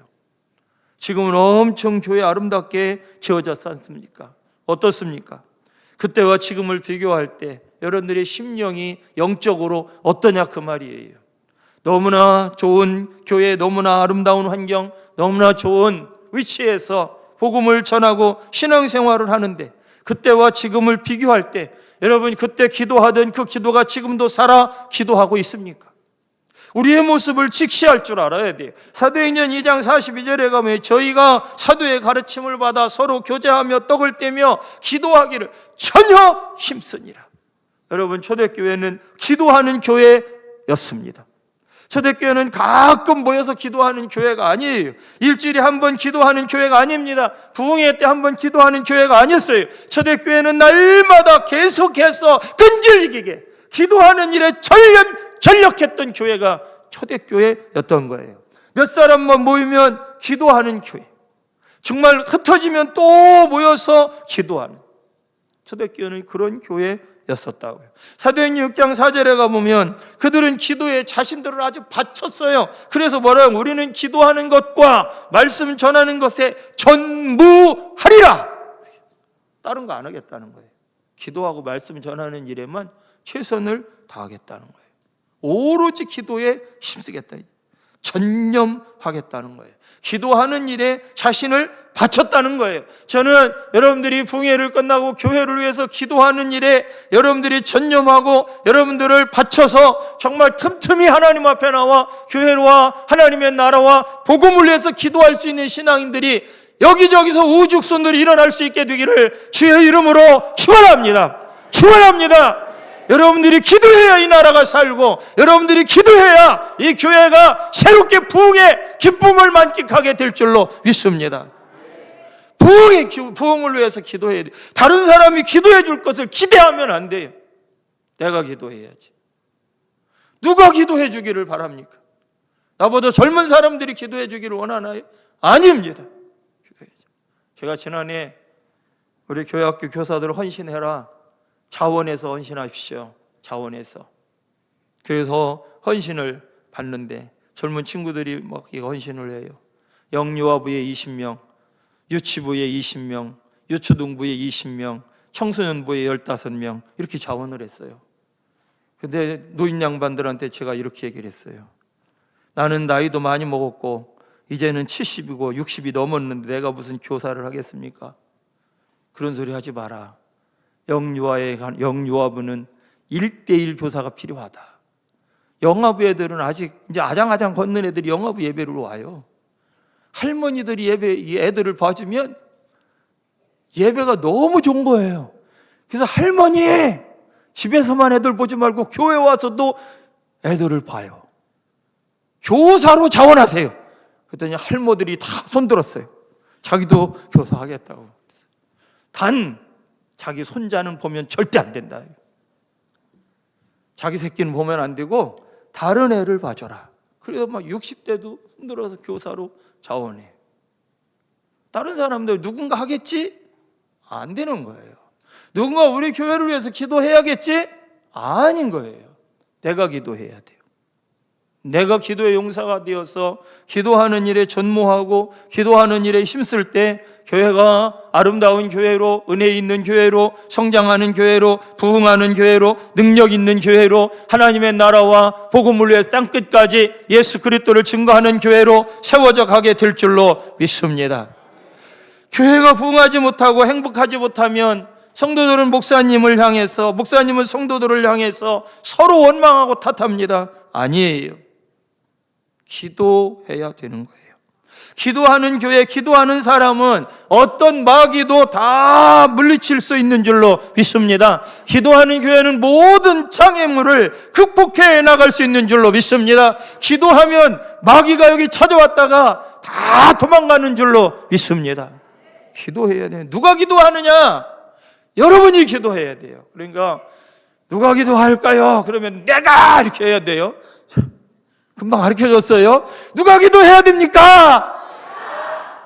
지금은 엄청 교회 아름답게 지어졌지 않습니까? 어떻습니까? 그때와 지금을 비교할 때 여러분들의 심령이 영적으로 어떠냐 그 말이에요. 너무나 좋은 교회, 너무나 아름다운 환경, 너무나 좋은 위치에서 복음을 전하고 신앙생활을 하는데 그때와 지금을 비교할 때 여러분, 그때 기도하던 그 기도가 지금도 살아 기도하고 있습니까? 우리의 모습을 직시할 줄 알아야 돼요. 사도행전 2장 42절에 가면 저희가 사도의 가르침을 받아 서로 교제하며 떡을 떼며 기도하기를 전혀 힘쓰니라. 여러분, 초대교회는 기도하는 교회였습니다. 초대교회는 가끔 모여서 기도하는 교회가 아니에요. 일주일에 한 번 기도하는 교회가 아닙니다. 부흥회 때 한 번 기도하는 교회가 아니었어요. 초대교회는 날마다 계속해서 끈질기게 기도하는 일에 전력했던 교회가 초대교회였던 거예요. 몇 사람만 모이면 기도하는 교회, 정말 흩어지면 또 모여서 기도하는, 초대교회는 그런 교회였었다고요. 사도행전 6장 4절에 가보면 그들은 기도에 자신들을 아주 바쳤어요. 그래서 뭐라고? 우리는 기도하는 것과 말씀 전하는 것에 전무하리라. 다른 거 안 하겠다는 거예요. 기도하고 말씀 전하는 일에만 최선을 다하겠다는 거예요. 오로지 기도에 힘쓰겠다, 전념하겠다는 거예요. 기도하는 일에 자신을 바쳤다는 거예요. 저는 여러분들이 부흥회를 끝나고 교회를 위해서 기도하는 일에 여러분들이 전념하고 여러분들을 바쳐서 정말 틈틈이 하나님 앞에 나와 교회와 하나님의 나라와 복음을 위해서 기도할 수 있는 신앙인들이 여기저기서 우죽순들이 일어날 수 있게 되기를 주의 이름으로 축원합니다. 축원합니다. 여러분들이 기도해야 이 나라가 살고, 여러분들이 기도해야 이 교회가 새롭게 부흥의 기쁨을 만끽하게 될 줄로 믿습니다. 부흥을 위해서 기도해야 돼요. 다른 사람이 기도해 줄 것을 기대하면 안 돼요. 내가 기도해야지. 누가 기도해 주기를 바랍니까? 나보다 젊은 사람들이 기도해 주기를 원하나요? 아닙니다. 기도해야죠. 제가 지난해 우리 교회학교 교사들 헌신해라, 자원에서 헌신하십시오. 자원에서. 그래서 헌신을 받는데 젊은 친구들이 막 헌신을 해요. 영유아부에 20명, 유치부에 20명, 유초등부에 20명, 청소년부에 15명 이렇게 자원을 했어요. 근데 노인 양반들한테 제가 이렇게 얘기를 했어요. 나는 나이도 많이 먹었고 이제는 70이고 60이 넘었는데 내가 무슨 교사를 하겠습니까? 그런 소리 하지 마라. 영유아부는 1:1 교사가 필요하다. 영아부 애들은 아직 이제 아장아장 걷는 애들이 영아부 예배를 와요. 할머니들이 애들을 봐주면 예배가 너무 좋은 거예요. 그래서 할머니, 집에서만 애들 보지 말고 교회 와서도 애들을 봐요. 교사로 자원하세요. 그랬더니 할머니들이 다 손들었어요. 자기도 교사하겠다고. 단 자기 손자는 보면 절대 안 된다. 자기 새끼는 보면 안 되고 다른 애를 봐줘라. 그래서 막 60대도 흔들어서 교사로 자원해. 다른 사람들 누군가 하겠지? 안 되는 거예요. 누군가 우리 교회를 위해서 기도해야겠지? 아닌 거예요. 내가 기도해야 돼요. 내가 기도의 용사가 되어서 기도하는 일에 전무하고 기도하는 일에 힘쓸 때 교회가 아름다운 교회로, 은혜 있는 교회로, 성장하는 교회로, 부흥하는 교회로, 능력 있는 교회로, 하나님의 나라와 복음을 위해 땅끝까지 예수 그리스도를 증거하는 교회로 세워져 가게 될 줄로 믿습니다. 교회가 부흥하지 못하고 행복하지 못하면 성도들은 목사님을 향해서, 목사님은 성도들을 향해서 서로 원망하고 탓합니다. 아니에요. 기도해야 되는 거예요. 기도하는 교회, 기도하는 사람은 어떤 마귀도 다 물리칠 수 있는 줄로 믿습니다. 기도하는 교회는 모든 장애물을 극복해 나갈 수 있는 줄로 믿습니다. 기도하면 마귀가 여기 찾아왔다가 다 도망가는 줄로 믿습니다. 기도해야 돼요. 누가 기도하느냐? 여러분이 기도해야 돼요. 그러니까 누가 기도할까요? 그러면 내가 이렇게 해야 돼요. 금방 가르쳐줬어요. 누가 기도해야 됩니까?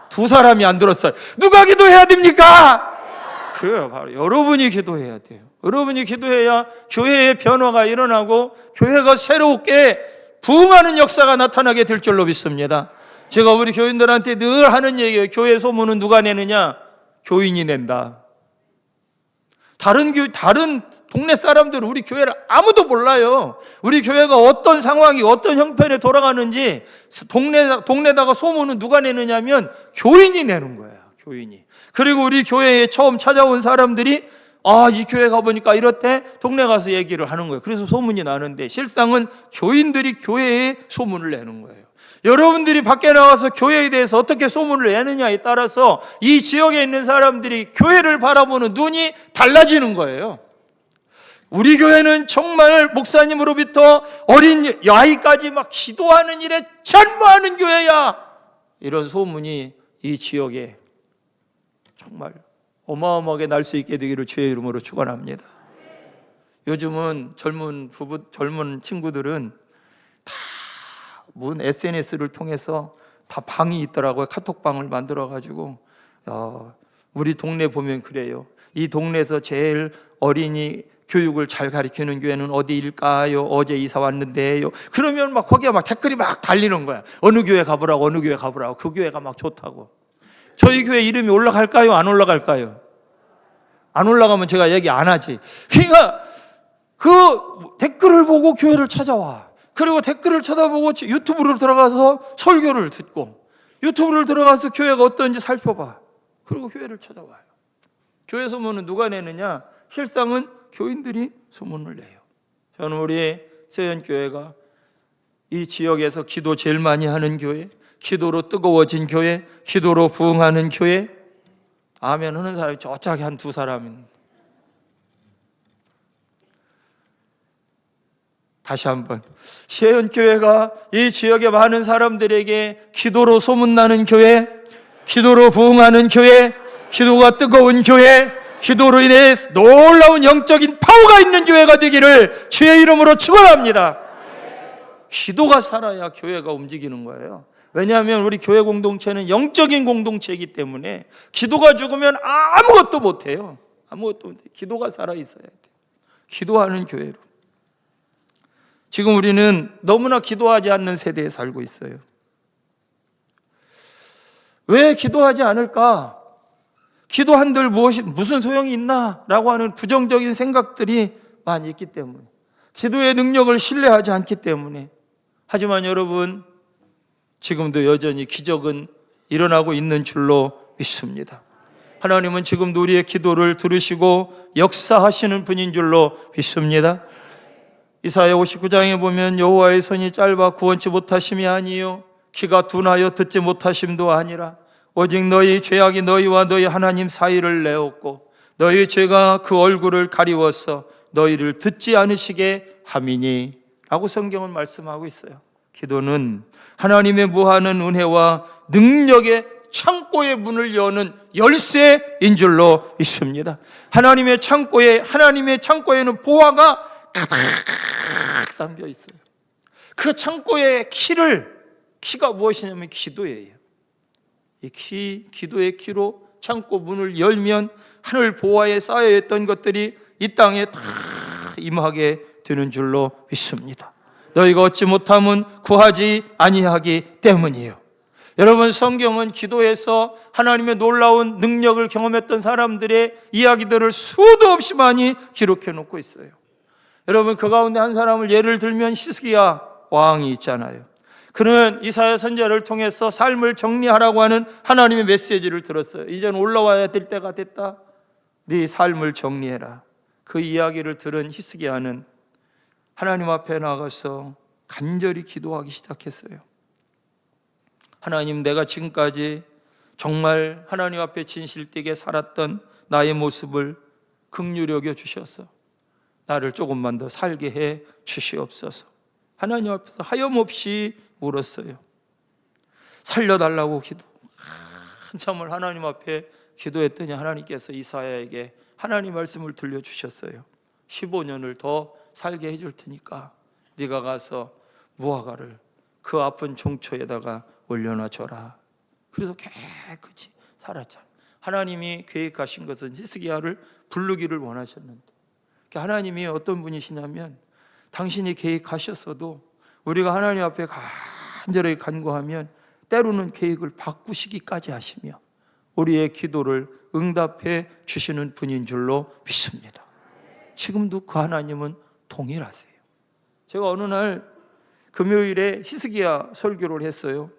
두 사람이 안 들었어요. 누가 기도해야 됩니까? 그래요. 바로 여러분이 기도해야 돼요. 여러분이 기도해야 교회의 변화가 일어나고 교회가 새롭게 부흥하는 역사가 나타나게 될 줄로 믿습니다. 제가 우리 교인들한테 늘 하는 얘기예요. 교회 소문은 누가 내느냐? 교인이 낸다. 다른 동네 사람들은 우리 교회를 아무도 몰라요. 우리 교회가 어떤 상황이 어떤 형편에 돌아가는지 동네다가 소문은 누가 내느냐면 교인이 내는 거야. 교인이. 그리고 우리 교회에 처음 찾아온 사람들이 이 교회 가보니까 이렇대. 동네 가서 얘기를 하는 거예요. 그래서 소문이 나는데 실상은 교인들이 교회에 소문을 내는 거예요. 여러분들이 밖에 나가서 교회에 대해서 어떻게 소문을 내느냐에 따라서 이 지역에 있는 사람들이 교회를 바라보는 눈이 달라지는 거예요. 우리 교회는 정말 목사님으로부터 어린 아이까지 막 기도하는 일에 전무하는 교회야, 이런 소문이 이 지역에 정말 어마어마하게 날 수 있게 되기를 주의 이름으로 축원합니다. 요즘은 젊은 친구들은 다 무슨 SNS를 통해서 다 방이 있더라고요. 카톡방을 만들어가지고. 우리 동네 보면 그래요. 이 동네에서 제일 어린이 교육을 잘 가르치는 교회는 어디일까요? 어제 이사 왔는데요. 그러면 막 거기에 막 댓글이 막 달리는 거야. 어느 교회 가보라고, 어느 교회 가보라고. 그 교회가 막 좋다고. 저희 교회 이름이 올라갈까요? 안 올라갈까요? 안 올라가면 제가 얘기 안 하지. 그러니까 그 댓글을 보고 교회를 찾아와. 그리고 댓글을 쳐다보고 유튜브로 들어가서 설교를 듣고, 유튜브를 들어가서 교회가 어떤지 살펴봐. 그리고 교회를 찾아와요. 교회 소문은 누가 내느냐? 실상은 교인들이 소문을 내요. 저는 우리 세연교회가 이 지역에서 기도 제일 많이 하는 교회, 기도로 뜨거워진 교회, 기도로 부응하는 교회. 아멘 하는 사람이 저짝에 한 두 사람입니다. 다시 한번, 세연교회가 이 지역의 많은 사람들에게 기도로 소문나는 교회, 기도로 부응하는 교회, 기도가 뜨거운 교회, 기도로 인해 놀라운 영적인 파워가 있는 교회가 되기를 주의 이름으로 축원합니다. 기도가 살아야 교회가 움직이는 거예요. 왜냐하면 우리 교회 공동체는 영적인 공동체이기 때문에 기도가 죽으면 아무것도 못해요. 아무것도 못해요. 기도가 살아있어야 돼요. 기도하는 교회로. 지금 우리는 너무나 기도하지 않는 세대에 살고 있어요. 왜 기도하지 않을까? 기도한들 무슨 소용이 있나? 라고 하는 부정적인 생각들이 많이 있기 때문에, 기도의 능력을 신뢰하지 않기 때문에. 하지만 여러분, 지금도 여전히 기적은 일어나고 있는 줄로 믿습니다. 하나님은 지금도 우리의 기도를 들으시고 역사하시는 분인 줄로 믿습니다. 이사야 59장에 보면 여호와의 손이 짧아 구원치 못하심이 아니요 귀가 둔하여 듣지 못하심도 아니라 오직 너희 죄악이 너희와 너희 하나님 사이를 내었고 너희 죄가 그 얼굴을 가리워서 너희를 듣지 않으시게 함이니 라고 성경은 말씀하고 있어요. 기도는 하나님의 무한한 은혜와 능력의 창고의 문을 여는 열쇠인 줄로 있습니다. 하나님의 창고에는 보화가 가득 담겨 있어요. 그 창고의 키가 무엇이냐면 기도예요. 이 기도의 키로 창고 문을 열면 하늘 보화에 쌓여있던 것들이 이 땅에 다 임하게 되는 줄로 믿습니다. 너희가 얻지 못함은 구하지 아니하기 때문이에요. 여러분, 성경은 기도해서 하나님의 놀라운 능력을 경험했던 사람들의 이야기들을 수도 없이 많이 기록해 놓고 있어요. 여러분, 그 가운데 한 사람을 예를 들면 히스기야 왕이 있잖아요. 그는 이사야 선지자를 통해서 삶을 정리하라고 하는 하나님의 메시지를 들었어요. 이젠 올라와야 될 때가 됐다. 네 삶을 정리해라. 그 이야기를 들은 히스기야는 하나님 앞에 나가서 간절히 기도하기 시작했어요. 하나님, 내가 지금까지 정말 하나님 앞에 진실되게 살았던 나의 모습을 긍휼히 여겨 주셔서 나를 조금만 더 살게 해 주시옵소서. 하나님 앞에서 하염없이 울었어요. 살려달라고 한참을 하나님 앞에 기도했더니 하나님께서 이사야에게 하나님 말씀을 들려주셨어요. 15년을 더 살게 해줄 테니까 네가 가서 무화과를 그 아픈 종초에다가 올려놔줘라. 그래서 깨끗이 살았잖아요. 하나님이 계획하신 것은 히스기야를 부르기를 원하셨는데, 하나님이 어떤 분이시냐면 당신이 계획하셨어도 우리가 하나님 앞에 간절하게 간구하면 때로는 계획을 바꾸시기까지 하시며 우리의 기도를 응답해 주시는 분인 줄로 믿습니다. 지금도 그 하나님은 동일하세요. 제가 어느 날 금요일에 히스기야 설교를 했어요.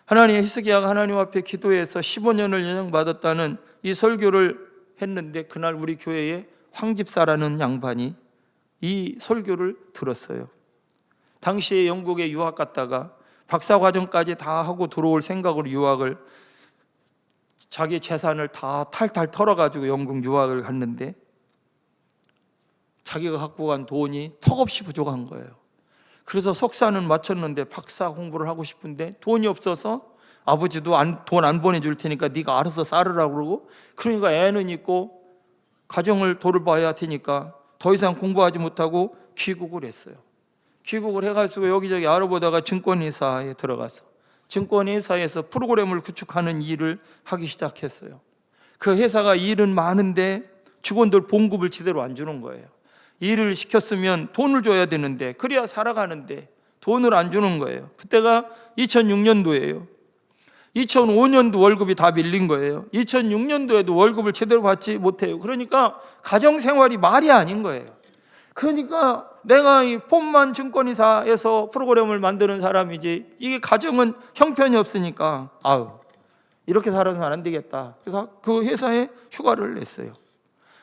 히스기야가 하나님 앞에 기도해서 15년을 연장받았다는 이 설교를 했는데 그날 우리 교회에 황집사라는 양반이 이 설교를 들었어요. 당시에 영국에 유학 갔다가 박사과정까지 다 하고 들어올 생각으로 유학을, 자기 재산을 다 탈탈 털어가지고 영국 유학을 갔는데 자기가 갖고 간 돈이 턱없이 부족한 거예요. 그래서 석사는 마쳤는데 박사 공부를 하고 싶은데 돈이 없어서 아버지도 돈 안 보내줄 테니까 네가 알아서 싸르라고 그러고, 그러니까 애는 있고 가정을 돌봐야 되니까 더 이상 공부하지 못하고 귀국을 했어요. 귀국을 해가지고 여기저기 알아보다가 증권회사에 들어가서 증권회사에서 프로그램을 구축하는 일을 하기 시작했어요. 그 회사가 일은 많은데 직원들 봉급을 제대로 안 주는 거예요. 일을 시켰으면 돈을 줘야 되는데 그래야 살아가는데 돈을 안 주는 거예요. 그때가 2006년도예요. 2005년도 월급이 다 밀린 거예요. 2006년도에도 월급을 제대로 받지 못해요. 그러니까 가정생활이 말이 아닌 거예요. 그러니까 내가 이 폼만 증권회사에서 프로그램을 만드는 사람이지 이게 가정은 형편이 없으니까 이렇게 살아서는 안 되겠다. 그래서 그 회사에 휴가를 냈어요.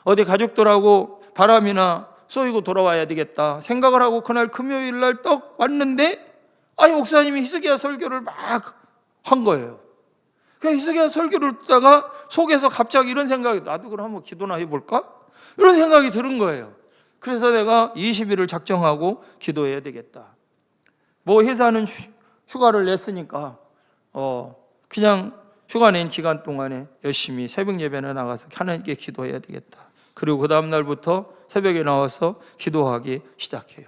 어디 가족들하고 바람이나 쏘이고 돌아와야 되겠다 생각을 하고 그날 금요일 날 떡 왔는데 목사님이 히스기야 설교를 막 한 거예요. 그 히스기야 설교를 듣다가 속에서 갑자기 이런 생각이, 나도 그럼 한번 기도나 해볼까? 이런 생각이 드는 거예요. 그래서 내가 20일을 작정하고 기도해야 되겠다. 회사는 휴가를 냈으니까 그냥 휴가 낸 기간 동안에 열심히 새벽 예배나 나가서 하나님께 기도해야 되겠다. 그리고 그 다음 날부터 새벽에 나와서 기도하기 시작해요.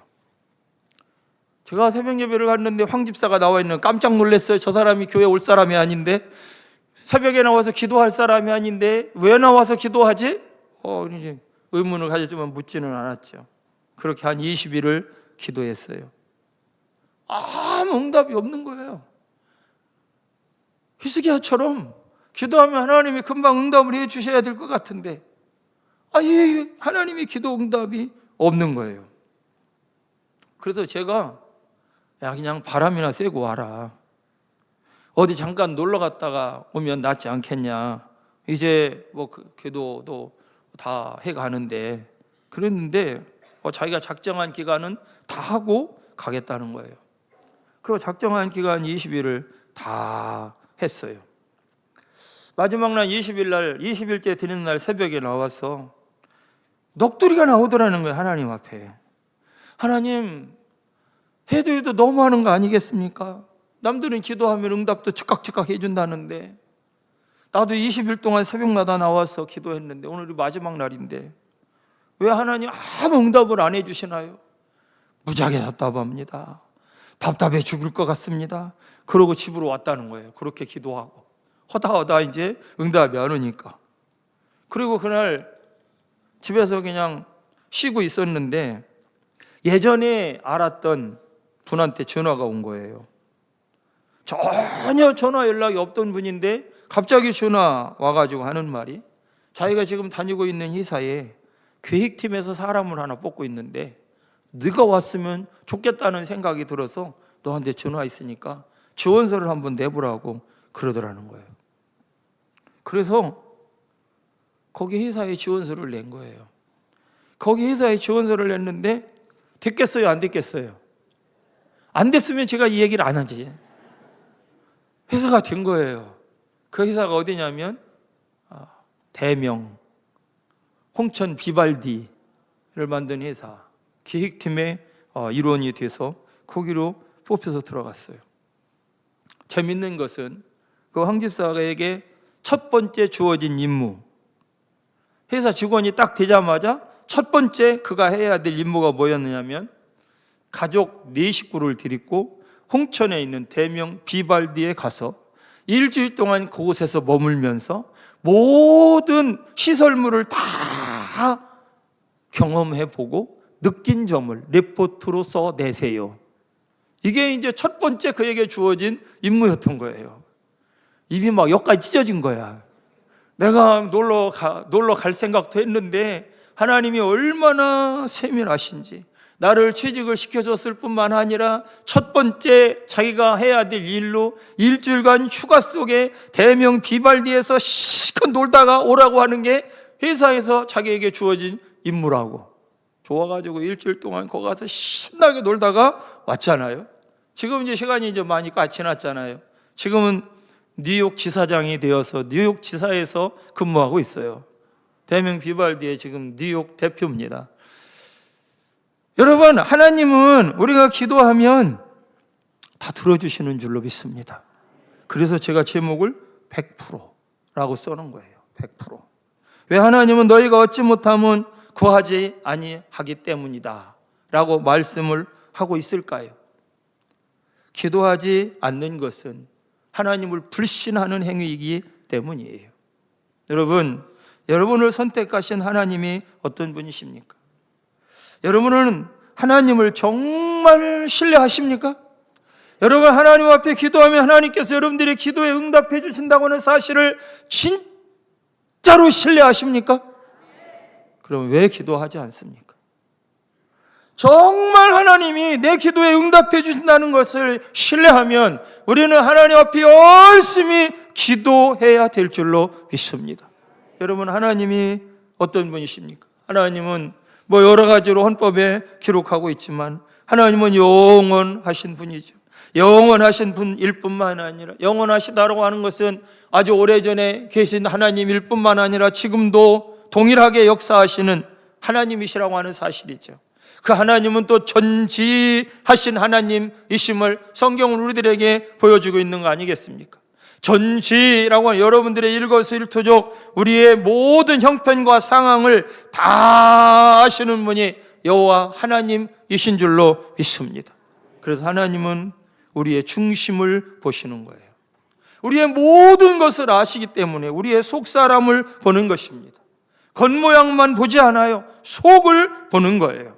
제가 새벽 예배를 갔는데 황 집사가 나와 있는, 깜짝 놀랐어요. 저 사람이 교회 올 사람이 아닌데, 새벽에 나와서 기도할 사람이 아닌데 왜 나와서 기도하지? 이제 의문을 가졌지만 묻지는 않았죠. 그렇게 한 20일을 기도했어요. 아무 응답이 없는 거예요. 히스기야처럼 기도하면 하나님이 금방 응답을 해 주셔야 될 것 같은데 하나님이 기도 응답이 없는 거예요. 그래서 제가 그냥 바람이나 쐬고 와라. 어디 잠깐 놀러 갔다가 오면 낫지 않겠냐. 이제 기도도 다 해가는데, 그랬는데 자기가 작정한 기간은 다 하고 가겠다는 거예요. 그 작정한 기간 20일을 다 했어요. 마지막 날 20일 날, 20일째 되는 날 새벽에 나와서 넋두리가 나오더라는 거예요. 하나님 앞에. 하나님, 해도 너무하는 거 아니겠습니까? 남들은 기도하면 응답도 즉각 해준다는데 나도 20일 동안 새벽마다 나와서 기도했는데 오늘이 마지막 날인데 왜 하나님 아무 응답을 안 해주시나요? 무지하게 답답합니다. 답답해 죽을 것 같습니다. 그러고 집으로 왔다는 거예요. 그렇게 기도하고 하다 이제 응답이 안 오니까. 그리고 그날 집에서 그냥 쉬고 있었는데 예전에 알았던 분한테 전화가 온 거예요. 전혀 전화 연락이 없던 분인데 갑자기 전화 와가지고 하는 말이, 자기가 지금 다니고 있는 회사에 계획팀에서 사람을 하나 뽑고 있는데 네가 왔으면 좋겠다는 생각이 들어서 너한테 전화 있으니까 지원서를 한번 내보라고 그러더라는 거예요. 그래서 거기 회사에 지원서를 낸 거예요. 거기 회사에 지원서를 냈는데 됐겠어요? 안 됐겠어요? 안 됐으면 제가 이 얘기를 안 하지. 회사가 된 거예요. 그 회사가 어디냐면 대명 홍천 비발디를 만든 회사 기획팀의 일원이 돼서 거기로 뽑혀서 들어갔어요. 재밌는 것은 그 황 집사에게 첫 번째 주어진 임무, 회사 직원이 딱 되자마자 첫 번째 그가 해야 될 임무가 뭐였느냐면 가족 4식구를 데리고 홍천에 있는 대명 비발디에 가서 일주일 동안 그곳에서 머물면서 모든 시설물을 다 경험해보고 느낀 점을 레포트로 써내세요. 이게 이제 첫 번째 그에게 주어진 임무였던 거예요. 입이 막 여기까지 찢어진 거야. 내가 놀러 갈 생각도 했는데 하나님이 얼마나 세밀하신지, 나를 취직을 시켜줬을 뿐만 아니라 첫 번째 자기가 해야 될 일로 일주일간 휴가 속에 대명 비발디에서 실컷 놀다가 오라고 하는 게 회사에서 자기에게 주어진 임무라고 좋아가지고 일주일 동안 거기 가서 신나게 놀다가 왔잖아요. 지금 이제 시간이 이제 많이 지났잖아요. 지금은 뉴욕 지사장이 되어서 뉴욕 지사에서 근무하고 있어요. 대명 비발디의 지금 뉴욕 대표입니다. 여러분, 하나님은 우리가 기도하면 다 들어주시는 줄로 믿습니다. 그래서 제가 제목을 100%라고 써놓은 거예요. 100%. 왜 하나님은 너희가 얻지 못하면 구하지 아니하기 때문이다 라고 말씀을 하고 있을까요? 기도하지 않는 것은 하나님을 불신하는 행위이기 때문이에요. 여러분, 여러분을 선택하신 하나님이 어떤 분이십니까? 여러분은 하나님을 정말 신뢰하십니까? 여러분, 하나님 앞에 기도하면 하나님께서 여러분들의 기도에 응답해 주신다고 하는 사실을 진짜로 신뢰하십니까? 그럼 왜 기도하지 않습니까? 정말 하나님이 내 기도에 응답해 주신다는 것을 신뢰하면 우리는 하나님 앞에 열심히 기도해야 될 줄로 믿습니다. 여러분, 하나님이 어떤 분이십니까? 하나님은 여러 가지로 헌법에 기록하고 있지만 하나님은 영원하신 분이죠. 영원하신 분일 뿐만 아니라, 영원하시다라고 하는 것은 아주 오래전에 계신 하나님일 뿐만 아니라 지금도 동일하게 역사하시는 하나님이시라고 하는 사실이죠. 그 하나님은 또 전지하신 하나님이심을 성경은 우리들에게 보여주고 있는 거 아니겠습니까? 전지라고 하는 여러분들의 일거수일투족 우리의 모든 형편과 상황을 다 아시는 분이 여호와 하나님이신 줄로 믿습니다. 그래서 하나님은 우리의 중심을 보시는 거예요. 우리의 모든 것을 아시기 때문에 우리의 속사람을 보는 것입니다. 겉모양만 보지 않아요. 속을 보는 거예요.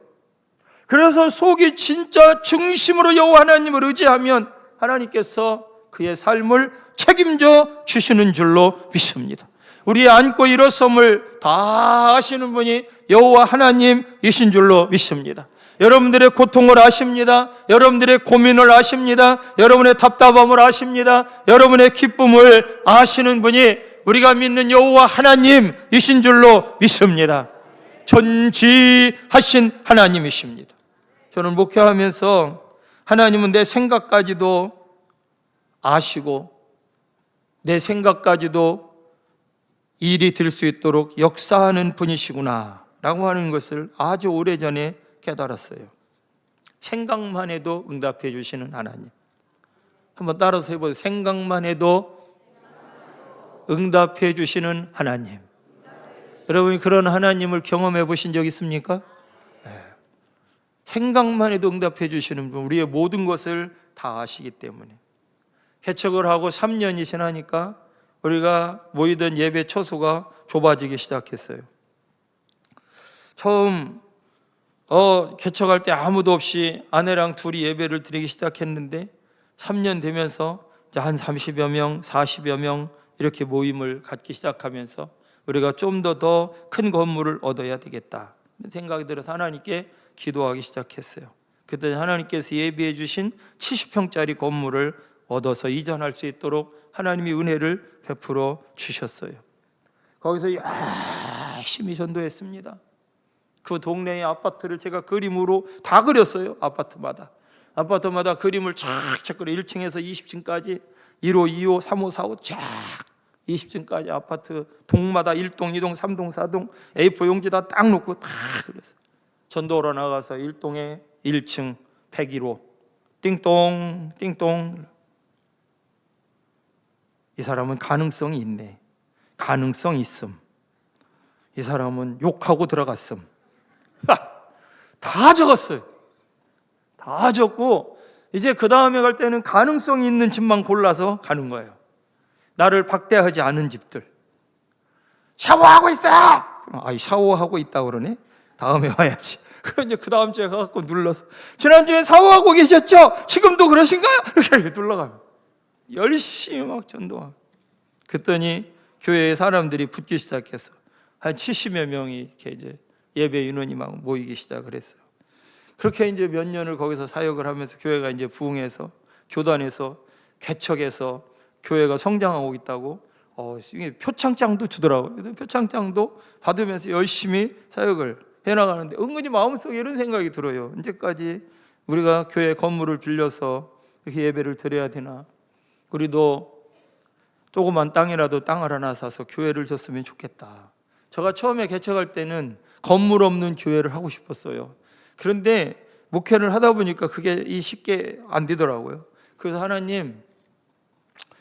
그래서 속이 진짜 중심으로 여호와 하나님을 의지하면 하나님께서 그의 삶을 책임져 주시는 줄로 믿습니다. 우리의 앉고 일어섬을 다 아시는 분이 여호와 하나님이신 줄로 믿습니다. 여러분들의 고통을 아십니다. 여러분들의 고민을 아십니다. 여러분의 답답함을 아십니다. 여러분의 기쁨을 아시는 분이 우리가 믿는 여호와 하나님이신 줄로 믿습니다. 전지하신 하나님이십니다. 저는 목회하면서 하나님은 내 생각까지도 아시고 내 생각까지도 일이 될 수 있도록 역사하는 분이시구나 라고 하는 것을 아주 오래전에 깨달았어요. 생각만 해도 응답해 주시는 하나님. 한번 따라서 해보세요. 생각만 해도 응답해 주시는 하나님. 여러분이 그런 하나님을 경험해 보신 적 있습니까? 네. 생각만 해도 응답해 주시는 분, 우리의 모든 것을 다 아시기 때문에. 개척을 하고 3년이 지나니까 우리가 모이던 예배 처소가 좁아지기 시작했어요. 처음 개척할 때 아무도 없이 아내랑 둘이 예배를 드리기 시작했는데 3년 되면서 한 30여 명, 40여 명 이렇게 모임을 갖기 시작하면서 우리가 좀 더 큰 건물을 얻어야 되겠다 생각이 들어서 하나님께 기도하기 시작했어요. 그때 하나님께서 예비해 주신 70평짜리 건물을 얻어서 이전할 수 있도록 하나님이 은혜를 베풀어 주셨어요. 거기서 열심히 전도했습니다. 그 동네의 아파트를 제가 그림으로 다 그렸어요. 아파트마다 그림을 쫙 그려 1층에서 20층까지 1호, 2호, 3호, 4호 쫙 20층까지 아파트 동마다 1동, 2동, 3동, 4동 A4 용지 다 딱 놓고 다 그렸어요. 전도로 나가서 1동에 1층 101호 띵동 띵동. 이 사람은 가능성이 있네. 가능성 있음. 이 사람은 욕하고 들어갔음. 다 적었어요. 다 적고 이제 그 다음에 갈 때는 가능성이 있는 집만 골라서 가는 거예요. 나를 박대하지 않은 집들. 샤워하고 있어! 샤워하고 있다 그러네? 다음에 와야지. 그럼 이제 그 다음 주에 가갖고 눌러서 지난주에 샤워하고 계셨죠? 지금도 그러신가요? 이렇게 눌러가면 열심히 막 전도하고. 그랬더니 교회에 사람들이 붙기 시작해서 한 70여 명이 이렇게 이제 예배 인원이 막 모이기 시작을 했어요. 그렇게 이제 몇 년을 거기서 사역을 하면서 교회가 이제 부흥해서 교단에서 개척해서 교회가 성장하고 있다고 이게 표창장도 주더라고요. 그래서 표창장도 받으면서 열심히 사역을 해나가는데 은근히 마음속에 이런 생각이 들어요. 언제까지 우리가 교회 건물을 빌려서 이렇게 예배를 드려야 되나? 우리도 조그만 땅이라도 땅을 하나 사서 교회를 줬으면 좋겠다. 제가 처음에 개척할 때는 건물 없는 교회를 하고 싶었어요. 그런데 목회를 하다 보니까 그게 쉽게 안 되더라고요. 그래서 하나님,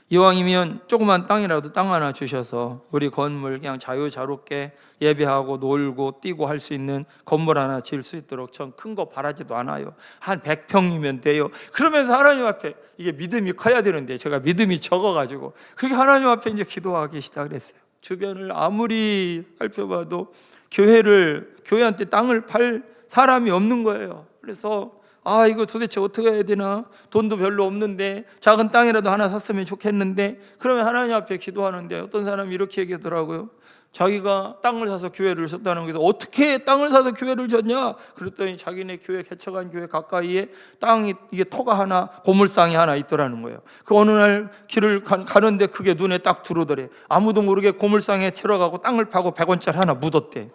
이왕이면 조그만 땅이라도 땅 하나 주셔서 우리 건물 그냥 자유자롭게 예배하고 놀고 뛰고 할 수 있는 건물 하나 지을 수 있도록 전 큰 거 바라지도 않아요. 한 100평이면 돼요. 그러면서 하나님 앞에, 이게 믿음이 커야 되는데 제가 믿음이 적어가지고 그게 하나님 앞에 이제 기도하기 시작을 했어요. 주변을 아무리 살펴봐도 교회한테 땅을 팔 사람이 없는 거예요. 그래서 이거 도대체 어떻게 해야 되나? 돈도 별로 없는데 작은 땅이라도 하나 샀으면 좋겠는데, 그러면 하나님 앞에 기도하는데 어떤 사람이 이렇게 얘기하더라고요. 자기가 땅을 사서 교회를 줬다는 거에서 어떻게 땅을 사서 교회를 줬냐? 그랬더니 자기네 교회 개척한 교회 가까이에 땅이, 이게 토가 하나, 고물상이 하나 있더라는 거예요. 그 어느 날 길을 가는데 그게 눈에 딱 들어오더래. 아무도 모르게 고물상에 들어가고 땅을 파고 100원짜리 하나 묻었대.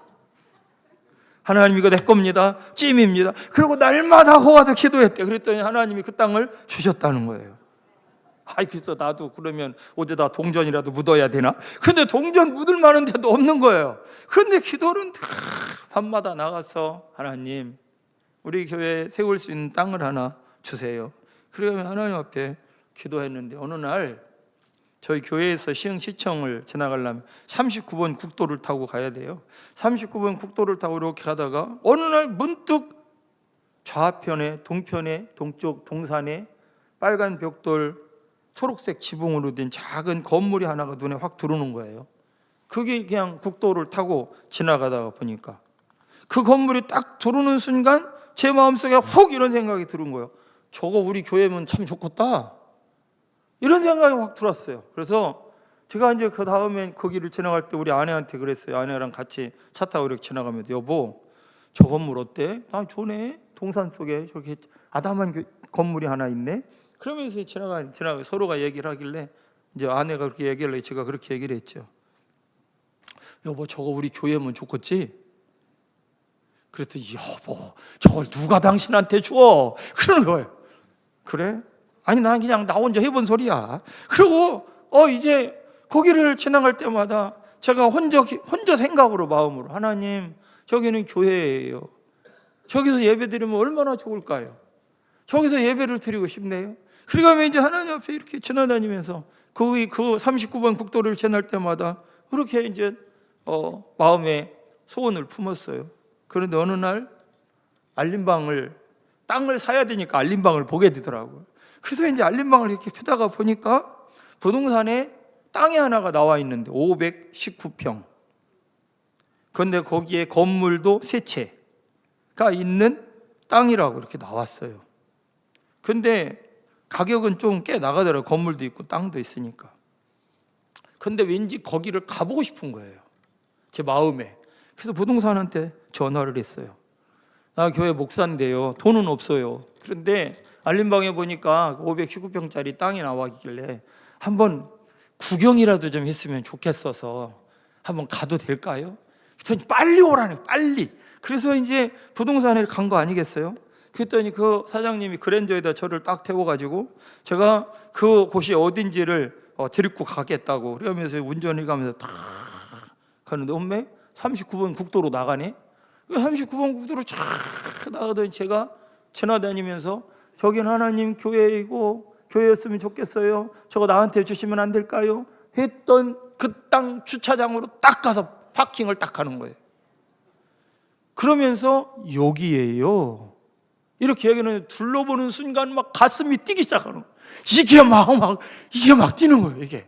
하나님, 이거 내 겁니다. 찜입니다. 그리고 날마다 호와서 기도했대. 그랬더니 하나님이 그 땅을 주셨다는 거예요. 그래서 나도 그러면 어디다 동전이라도 묻어야 되나? 근데 동전 묻을 만한 데도 없는 거예요. 그런데 기도는 밤마다 나가서 하나님, 우리 교회에 세울 수 있는 땅을 하나 주세요. 그러면 하나님 앞에 기도했는데 어느 날 저희 교회에서 시흥시청을 지나가려면 39번 국도를 타고 가야 돼요. 39번 국도를 타고 이렇게 가다가 어느 날 문득 좌편에, 동편에, 동쪽 동산에 빨간 벽돌, 초록색 지붕으로 된 작은 건물이 하나가 눈에 확 들어오는 거예요. 그게 그냥 국도를 타고 지나가다가 보니까 그 건물이 딱 들어오는 순간 제 마음속에 훅 이런 생각이 들은 거예요. 저거 우리 교회면 참 좋겠다, 이런 생각이 확 들었어요. 그래서 제가 이제 그 다음에 거기를 지나갈 때 우리 아내한테 그랬어요. 아내랑 같이 차 타고 이렇게 지나가면서, 여보, 저 건물 어때? 나 좋네. 동산 속에 저렇게 아담한 건물이 하나 있네. 그러면서 지나가 서로가 얘기를 하길래 이제 아내가 그렇게 얘기를 제가 그렇게 얘기를 했죠. 여보, 저거 우리 교회면 좋겠지? 그랬더니, 여보, 저걸 누가 당신한테 줘? 그러는 거예요. 그래? 아니, 난 그냥 나 혼자 해본 소리야. 그리고 이제 거기를 지나갈 때마다 제가 혼자 생각으로, 마음으로, 하나님, 저기는 교회예요. 저기서 예배 드리면 얼마나 좋을까요? 저기서 예배를 드리고 싶네요. 그러니까 이제 하나님 앞에 이렇게 지나다니면서 그 39번 국도를 지날 때마다 그렇게 이제 마음에 소원을 품었어요. 그런데 어느 날 땅을 사야 되니까 알림방을 보게 되더라고요. 그래서 이제 알림방을 이렇게 펴다가 보니까 부동산에 땅이 하나가 나와 있는데 519평. 그런데 거기에 건물도 3채가 있는 땅이라고 이렇게 나왔어요. 근데 가격은 좀 꽤 나가더라고요. 건물도 있고 땅도 있으니까. 근데 왠지 거기를 가보고 싶은 거예요, 제 마음에. 그래서 부동산한테 전화를 했어요. 나 교회 목사인데요, 돈은 없어요. 그런데 알림방에 보니까 519평짜리 땅이 나와 있길래 한번 구경이라도 좀 했으면 좋겠어서 한번 가도 될까요? 그랬더니 빨리 오라네, 빨리. 그래서 이제 부동산에 간 거 아니겠어요? 그랬더니 그 사장님이 그랜저에다 저를 딱 태워가지고 제가 그 곳이 어딘지를 데리고 가겠다고 그러면서 운전해 가면서 딱 가는데, 엄매 39번 국도로 나가네. 39번 국도로 쫙 나가더니 제가 지나다니면서, 저긴 하나님 교회이고 교회였으면 좋겠어요, 저거 나한테 주시면 안 될까요? 했던 그 땅 주차장으로 딱 가서 파킹을 딱 하는 거예요. 그러면서 여기에요, 이렇게 얘기는 둘러보는 순간 막 가슴이 뛰기 시작하는 거예요. 이게 막 뛰는 거예요. 이게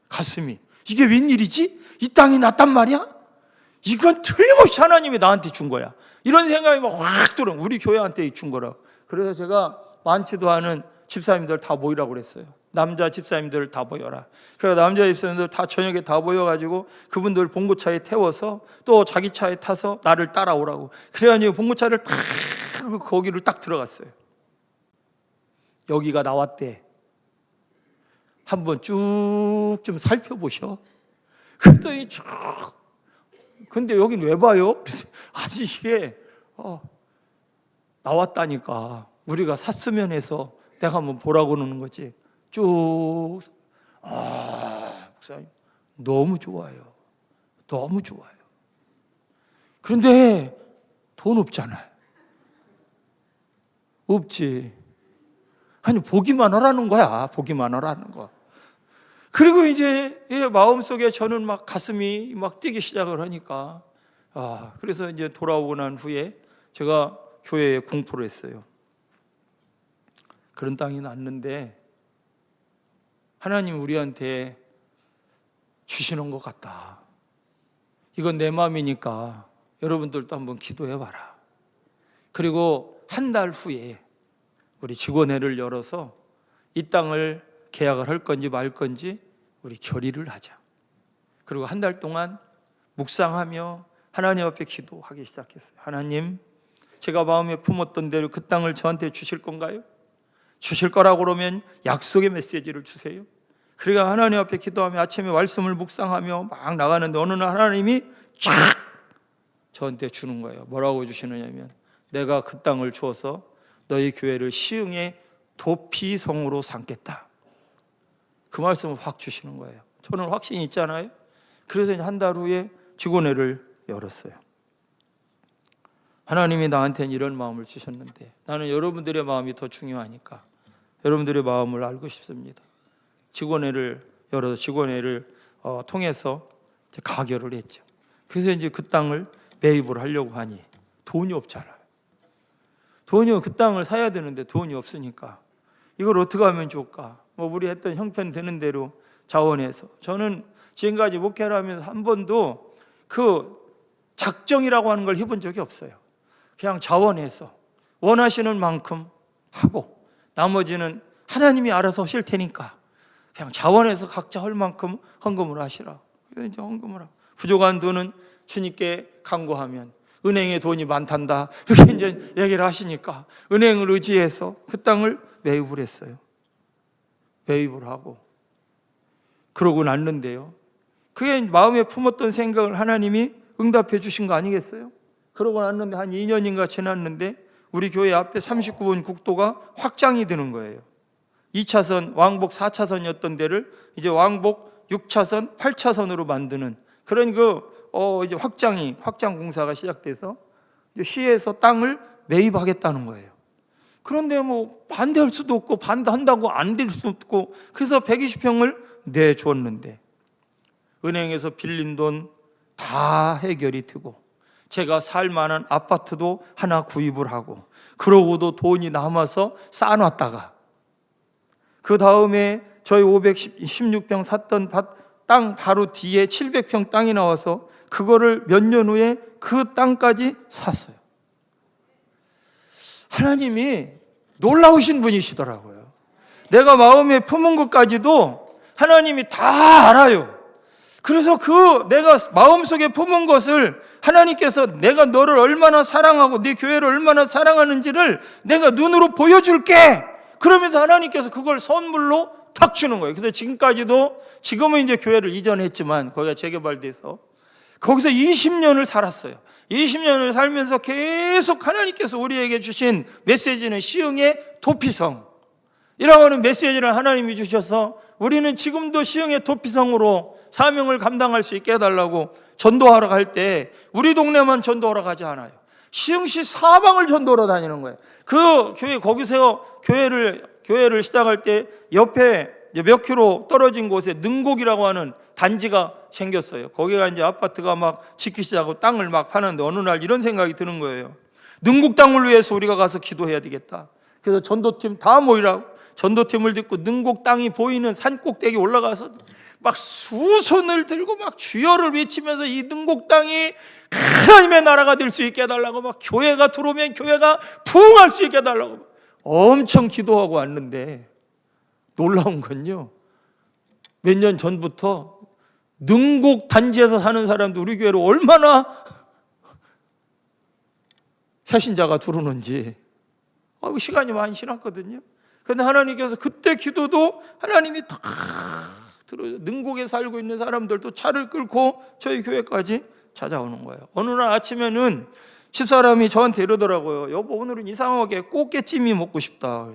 가슴이, 이게 웬일이지? 이 땅이 났단 말이야? 이건 틀림없이 하나님이 나한테 준 거야, 이런 생각이 막 확 들어. 우리 교회한테 준 거라고. 그래서 제가 많지도 않은 집사님들 다 모이라고 그랬어요. 남자 집사님들 다 모여라. 그래서 남자 집사님들 다 저녁에 다 모여가지고 그분들 봉고차에 태워서 또 자기 차에 타서 나를 따라오라고. 그래가지고 봉고차를 탁 거기를 딱 들어갔어요. 여기가 나왔대. 한번 쭉 좀 살펴보셔. 그랬더니 쭉, 근데 여긴 왜 봐요? 아니 이게 나왔다니까. 우리가 샀으면 해서 내가 한번 보라고 그러는 거지. 쭉, 목사님 너무 좋아요. 너무 좋아요. 그런데 돈 없잖아요. 없지. 아니 보기만 하라는 거야. 보기만 하라는 거. 그리고 이제 마음속에 저는 막 가슴이 막 뛰기 시작을 하니까 그래서 이제 돌아오고 난 후에 제가 교회에 공포를 했어요. 그런 땅이 났는데 하나님 우리한테 주시는 것 같다. 이건 내 마음이니까 여러분들도 한번 기도해 봐라. 그리고 한 달 후에 우리 직원회를 열어서 이 땅을 계약을 할 건지 말 건지 우리 결의를 하자. 그리고 한 달 동안 묵상하며 하나님 앞에 기도하기 시작했어요. 하나님, 제가 마음에 품었던 대로 그 땅을 저한테 주실 건가요? 주실 거라고 그러면 약속의 메시지를 주세요. 그러니까 하나님 앞에 기도하며 아침에 말씀을 묵상하며 막 나가는데 어느 날 하나님이 쫙 저한테 주는 거예요. 뭐라고 주시느냐면 내가 그 땅을 주어서 너희 교회를 시흥의 도피성으로 삼겠다. 그 말씀을 확 주시는 거예요. 저는 확신이 있잖아요. 그래서 한 달 후에 직원회를 열었어요. 하나님이 나한테는 이런 마음을 주셨는데 나는 여러분들의 마음이 더 중요하니까 여러분들의 마음을 알고 싶습니다. 직원회를 열어서 직원회를 통해서 이제 가결을 했죠. 그래서 이제 그 땅을 매입을 하려고 하니 돈이 없잖아요. 돈이 그 땅을 사야 되는데 돈이 없으니까 이걸 어떻게 하면 좋을까? 우리 했던 형편되는 대로 자원해서 저는 지금까지 목회를 하면서 한 번도 그 작정이라고 하는 걸 해본 적이 없어요. 그냥 자원해서 원하시는 만큼 하고 나머지는 하나님이 알아서 하실 테니까 그냥 자원해서 각자 할 만큼 헌금을 하시라. 그래서 이제 헌금을 하고 부족한 돈은 주님께 간구하면 은행에 돈이 많단다 이렇게 이제 얘기를 하시니까 은행을 의지해서 그 땅을 매입을 했어요. 매입을 하고 그러고 났는데요. 그게 마음에 품었던 생각을 하나님이 응답해 주신 거 아니겠어요? 그러고 났는데 한 2년인가 지났는데 우리 교회 앞에 39번 국도가 확장이 되는 거예요. 2차선 왕복 4차선이었던 데를 이제 왕복 6차선 8차선으로 만드는 그런 이제 확장 공사가 시작돼서 이제 시에서 땅을 매입하겠다는 거예요. 그런데 반대할 수도 없고 반대한다고 안 될 수도 없고 그래서 120평을 내주었는데 은행에서 빌린 돈 다 해결이 되고 제가 살 만한 아파트도 하나 구입을 하고 그러고도 돈이 남아서 쌓아놨다가 그 다음에 저희 516평 샀던 땅 바로 뒤에 700평 땅이 나와서 그거를 몇 년 후에 그 땅까지 샀어요. 하나님이 놀라우신 분이시더라고요. 내가 마음에 품은 것까지도 하나님이 다 알아요. 그래서 내가 마음속에 품은 것을 하나님께서 내가 너를 얼마나 사랑하고 네 교회를 얼마나 사랑하는지를 내가 눈으로 보여줄게. 그러면서 하나님께서 그걸 선물로 탁 주는 거예요. 그래서 지금은 이제 교회를 이전했지만 거기가 재개발돼서 거기서 20년을 살았어요. 20년을 살면서 계속 하나님께서 우리에게 주신 메시지는 시흥의 도피성이라고 하는 메시지를 하나님이 주셔서 우리는 지금도 시흥의 도피성으로 사명을 감당할 수 있게 해달라고 전도하러 갈 때 우리 동네만 전도하러 가지 않아요. 시흥시 사방을 전도하러 다니는 거예요. 그 교회 거기서 교회를 시작할 때 옆에 몇 킬로 떨어진 곳에 능곡이라고 하는 단지가 생겼어요. 거기가 이제 아파트가 막 짓기 시작하고 땅을 막 파는데 어느 날 이런 생각이 드는 거예요. 능곡 땅을 위해서 우리가 가서 기도해야 되겠다. 그래서 전도팀 다 모이라고 전도팀을 듣고 능곡 땅이 보이는 산 꼭대기 올라가서 막 수손을 들고 막 주여를 외치면서 이 능곡 땅이 하나님의 나라가 될 수 있게 해달라고 막 교회가 들어오면 교회가 부흥할 수 있게 해달라고 엄청 기도하고 왔는데 놀라운 건요. 몇 년 전부터 능곡 단지에서 사는 사람도 우리 교회로 얼마나 새신자가 들어오는지 시간이 많이 지났거든요. 그런데 하나님께서 그때 기도도 하나님이 다 능곡에 살고 있는 사람들도 차를 끌고 저희 교회까지 찾아오는 거예요. 어느 날 아침에는 집사람이 저한테 이러더라고요. 여보, 오늘은 이상하게 꽃게찜이 먹고 싶다.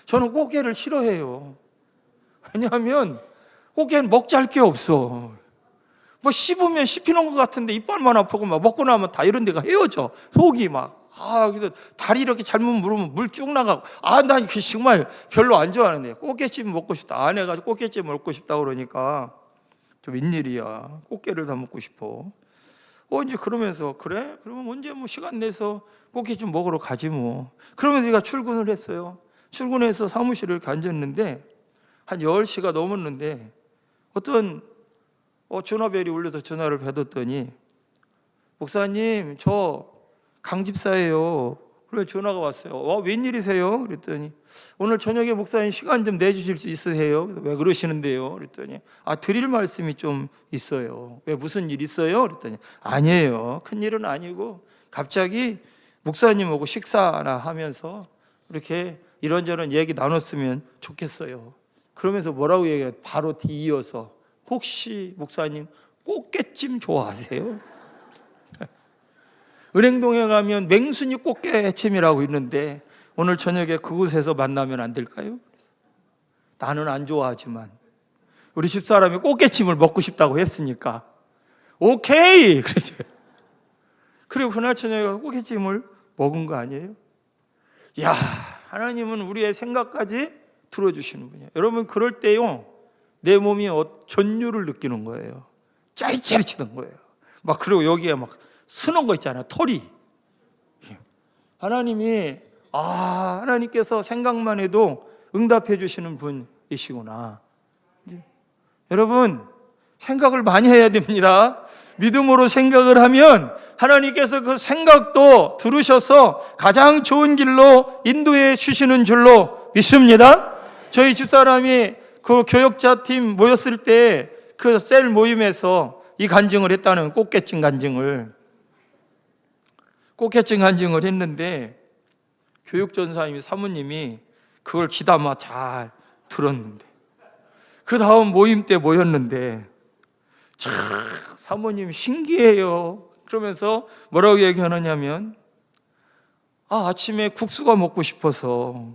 저는 꽃게를 싫어해요. 왜냐하면 꽃게는 먹잘 게 없어. 뭐 씹으면 씹히는 것 같은데 이빨만 아프고 막 먹고 나면 다 이런 데가 헤어져. 속이 막. 그래서 다리 이렇게 잘못 물으면 물 쭉 나가고. 난 정말 별로 안 좋아하는데 꽃게찜 먹고 싶다. 아내가 꽃게찜 먹고 싶다 그러니까 저 웬일이야. 꽃게를 다 먹고 싶어. 이제 그러면서 그래? 그러면 언제 뭐 시간 내서 꽃게찜 먹으러 가지 뭐. 그러면서 제가 출근을 했어요. 출근해서 사무실을 앉았는데 한 10시가 넘었는데 어떤 전화벨이 울려서 전화를 받았더니 목사님, 저 강집사예요. 그래 전화가 왔어요. 웬일이세요? 그랬더니 오늘 저녁에 목사님 시간 좀 내주실 수 있으세요? 왜 그러시는데요? 그랬더니 드릴 말씀이 좀 있어요. 왜 무슨 일 있어요? 그랬더니 아니에요. 큰 일은 아니고 갑자기 목사님하고 식사나 하면서 이렇게 이런저런 얘기 나눴으면 좋겠어요. 그러면서 뭐라고 얘기해요? 바로 뒤이어서 혹시 목사님 꽃게찜 좋아하세요? 은행동에 가면 맹순이 꽃게찜이라고 있는데 오늘 저녁에 그곳에서 만나면 안 될까요? 나는 안 좋아하지만 우리 집사람이 꽃게찜을 먹고 싶다고 했으니까 오케이! 그러죠. 그리고 그날 저녁에 꽃게찜을 먹은 거 아니에요? 야, 하나님은 우리의 생각까지 들어주시는 분이에요. 여러분 그럴 때요 내 몸이 전율을 느끼는 거예요. 짜릿짜릿치는 거예요. 막 그리고 여기에 막 쓰는 거 있잖아요. 털이. 하나님께서 생각만 해도 응답해 주시는 분이시구나. 여러분 생각을 많이 해야 됩니다. 믿음으로 생각을 하면 하나님께서 그 생각도 들으셔서 가장 좋은 길로 인도해 주시는 줄로 믿습니다. 저희 집사람이 그 교역자 팀 모였을 때 그 셀 모임에서 이 간증을 했다는 꽃게찜 간증을 했는데 교육전사님이 사모님이 그걸 귀담아 잘 들었는데 그 다음 모임 때 모였는데 참 사모님 신기해요. 그러면서 뭐라고 얘기하느냐면 아침에 국수가 먹고 싶어서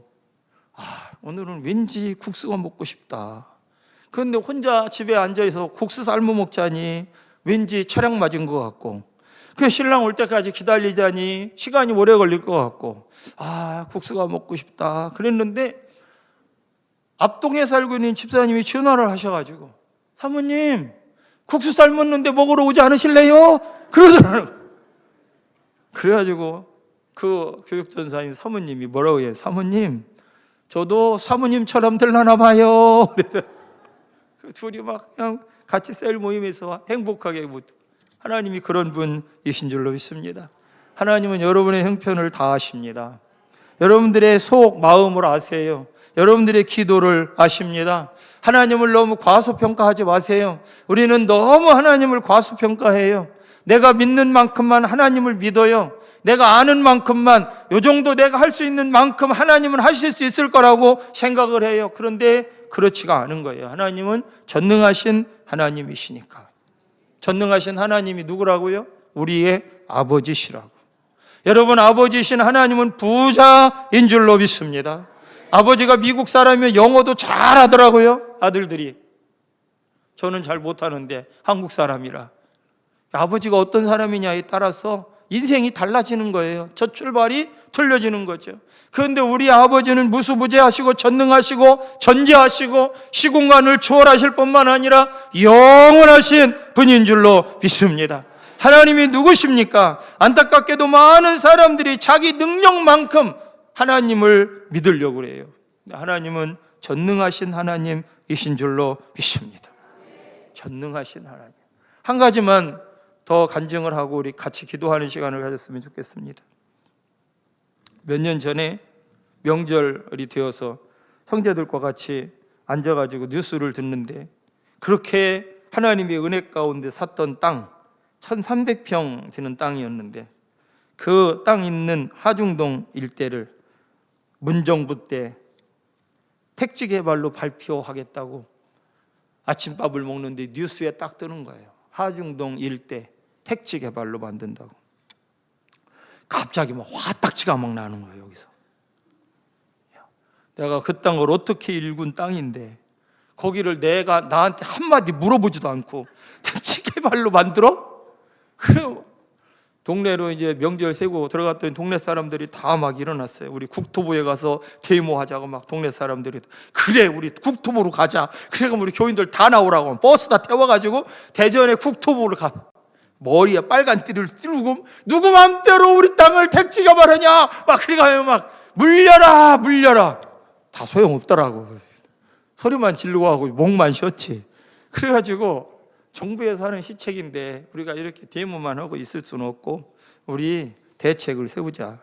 오늘은 왠지 국수가 먹고 싶다. 그런데 혼자 집에 앉아서 국수 삶아 먹자니 왠지 철학 맞은 것 같고 그 신랑 올 때까지 기다리자니 시간이 오래 걸릴 것 같고 국수가 먹고 싶다 그랬는데 앞동에 살고 있는 집사님이 전화를 하셔가지고 사모님 국수 삶았는데 먹으러 오지 않으실래요? 그러더라고요. 그래가지고 그 교육전사님 사모님이 뭐라고 해요? 사모님 저도 사모님처럼 될라나 봐요. 그 둘이 막 그냥 같이 셀 모임에서 행복하게 하나님이 그런 분이신 줄로 믿습니다. 하나님은 여러분의 형편을 다 아십니다. 여러분들의 속 마음을 아세요. 여러분들의 기도를 아십니다. 하나님을 너무 과소평가하지 마세요. 우리는 너무 하나님을 과소평가해요. 내가 믿는 만큼만 하나님을 믿어요. 내가 아는 만큼만 요 정도 내가 할 수 있는 만큼 하나님은 하실 수 있을 거라고 생각을 해요. 그런데 그렇지가 않은 거예요. 하나님은 전능하신 하나님이시니까. 전능하신 하나님이 누구라고요? 우리의 아버지시라고. 여러분 아버지이신 하나님은 부자인 줄로 믿습니다. 아버지가 미국 사람이면 영어도 잘하더라고요. 아들들이. 저는 잘 못하는데 한국 사람이라. 아버지가 어떤 사람이냐에 따라서 인생이 달라지는 거예요. 첫 출발이 틀려지는 거죠. 그런데 우리 아버지는 무수부재하시고 전능하시고 전지하시고 시공간을 초월하실 뿐만 아니라 영원하신 분인 줄로 믿습니다. 하나님이 누구십니까? 안타깝게도 많은 사람들이 자기 능력만큼 하나님을 믿으려고 그래요. 하나님은 전능하신 하나님이신 줄로 믿습니다. 전능하신 하나님. 한 가지만 더 간증을 하고 우리 같이 기도하는 시간을 가졌으면 좋겠습니다. 몇 년 전에 명절이 되어서 형제들과 같이 앉아가지고 뉴스를 듣는데 그렇게 하나님의 은혜 가운데 샀던 땅 1300평 되는 땅이었는데 그 땅 있는 하중동 일대를 문정부 때 택지 개발로 발표하겠다고 아침밥을 먹는데 뉴스에 딱 뜨는 거예요. 하중동 일대 택지 개발로 만든다고. 갑자기 막 화딱지가 막 나는 거예요. 여기서 내가 그 땅을 어떻게 일군 땅인데 거기를 내가 나한테 한마디 물어보지도 않고 택지 개발로 만들어? 그래요. 동네로 이제 명절 세고 들어갔더니 동네 사람들이 다 막 일어났어요. 우리 국토부에 가서 데모하자고 막 동네 사람들이, 그래 우리 국토부로 가자. 그래서 우리 교인들 다 나오라고 버스 다 태워가지고 대전에 국토부로 가. 머리에 빨간 띠를 띠르고 누구 맘대로 우리 땅을 택지 개발하냐 막 그래가면 막 물려라 물려라. 다 소용없더라고. 소리만 지르고 하고 목만 쉬었지. 그래가지고 정부에서 하는 시책인데 우리가 이렇게 데모만 하고 있을 수는 없고 우리 대책을 세우자.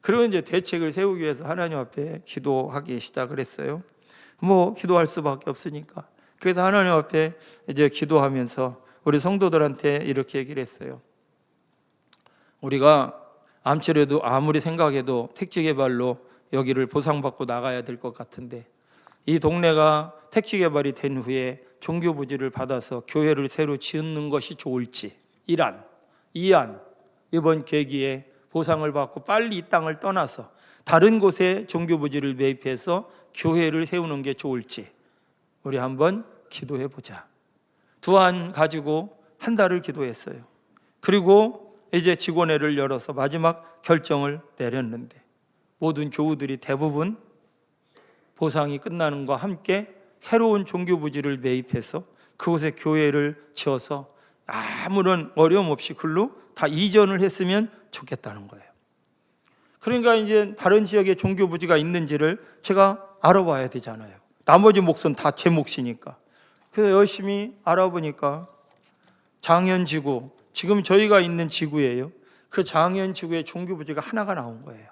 그리고 이제 대책을 세우기 위해서 하나님 앞에 기도하기 시작을 했어요. 뭐 기도할 수밖에 없으니까. 그래서 하나님 앞에 이제 기도하면서 우리 성도들한테 이렇게 얘기를 했어요. 우리가 암치려도 아무리 생각해도 택지 개발로 여기를 보상받고 나가야 될 것 같은데 이 동네가 택지 개발이 된 후에 종교 부지를 받아서 교회를 새로 짓는 것이 좋을지 1안, 2안 이번 계기에 보상을 받고 빨리 이 땅을 떠나서 다른 곳에 종교 부지를 매입해서 교회를 세우는 게 좋을지 우리 한번 기도해 보자. 2안 가지고 한 달을 기도했어요. 그리고 이제 직원회를 열어서 마지막 결정을 내렸는데 모든 교우들이 대부분 보상이 끝나는 것과 함께 새로운 종교 부지를 매입해서 그곳에 교회를 지어서 아무런 어려움 없이 글로 다 이전을 했으면 좋겠다는 거예요. 그러니까 이제 다른 지역에 종교 부지가 있는지를 제가 알아봐야 되잖아요. 나머지 몫은 다 제 몫이니까. 그래서 열심히 알아보니까 장현지구, 지금 저희가 있는 지구예요. 그 장현지구에 종교 부지가 하나가 나온 거예요.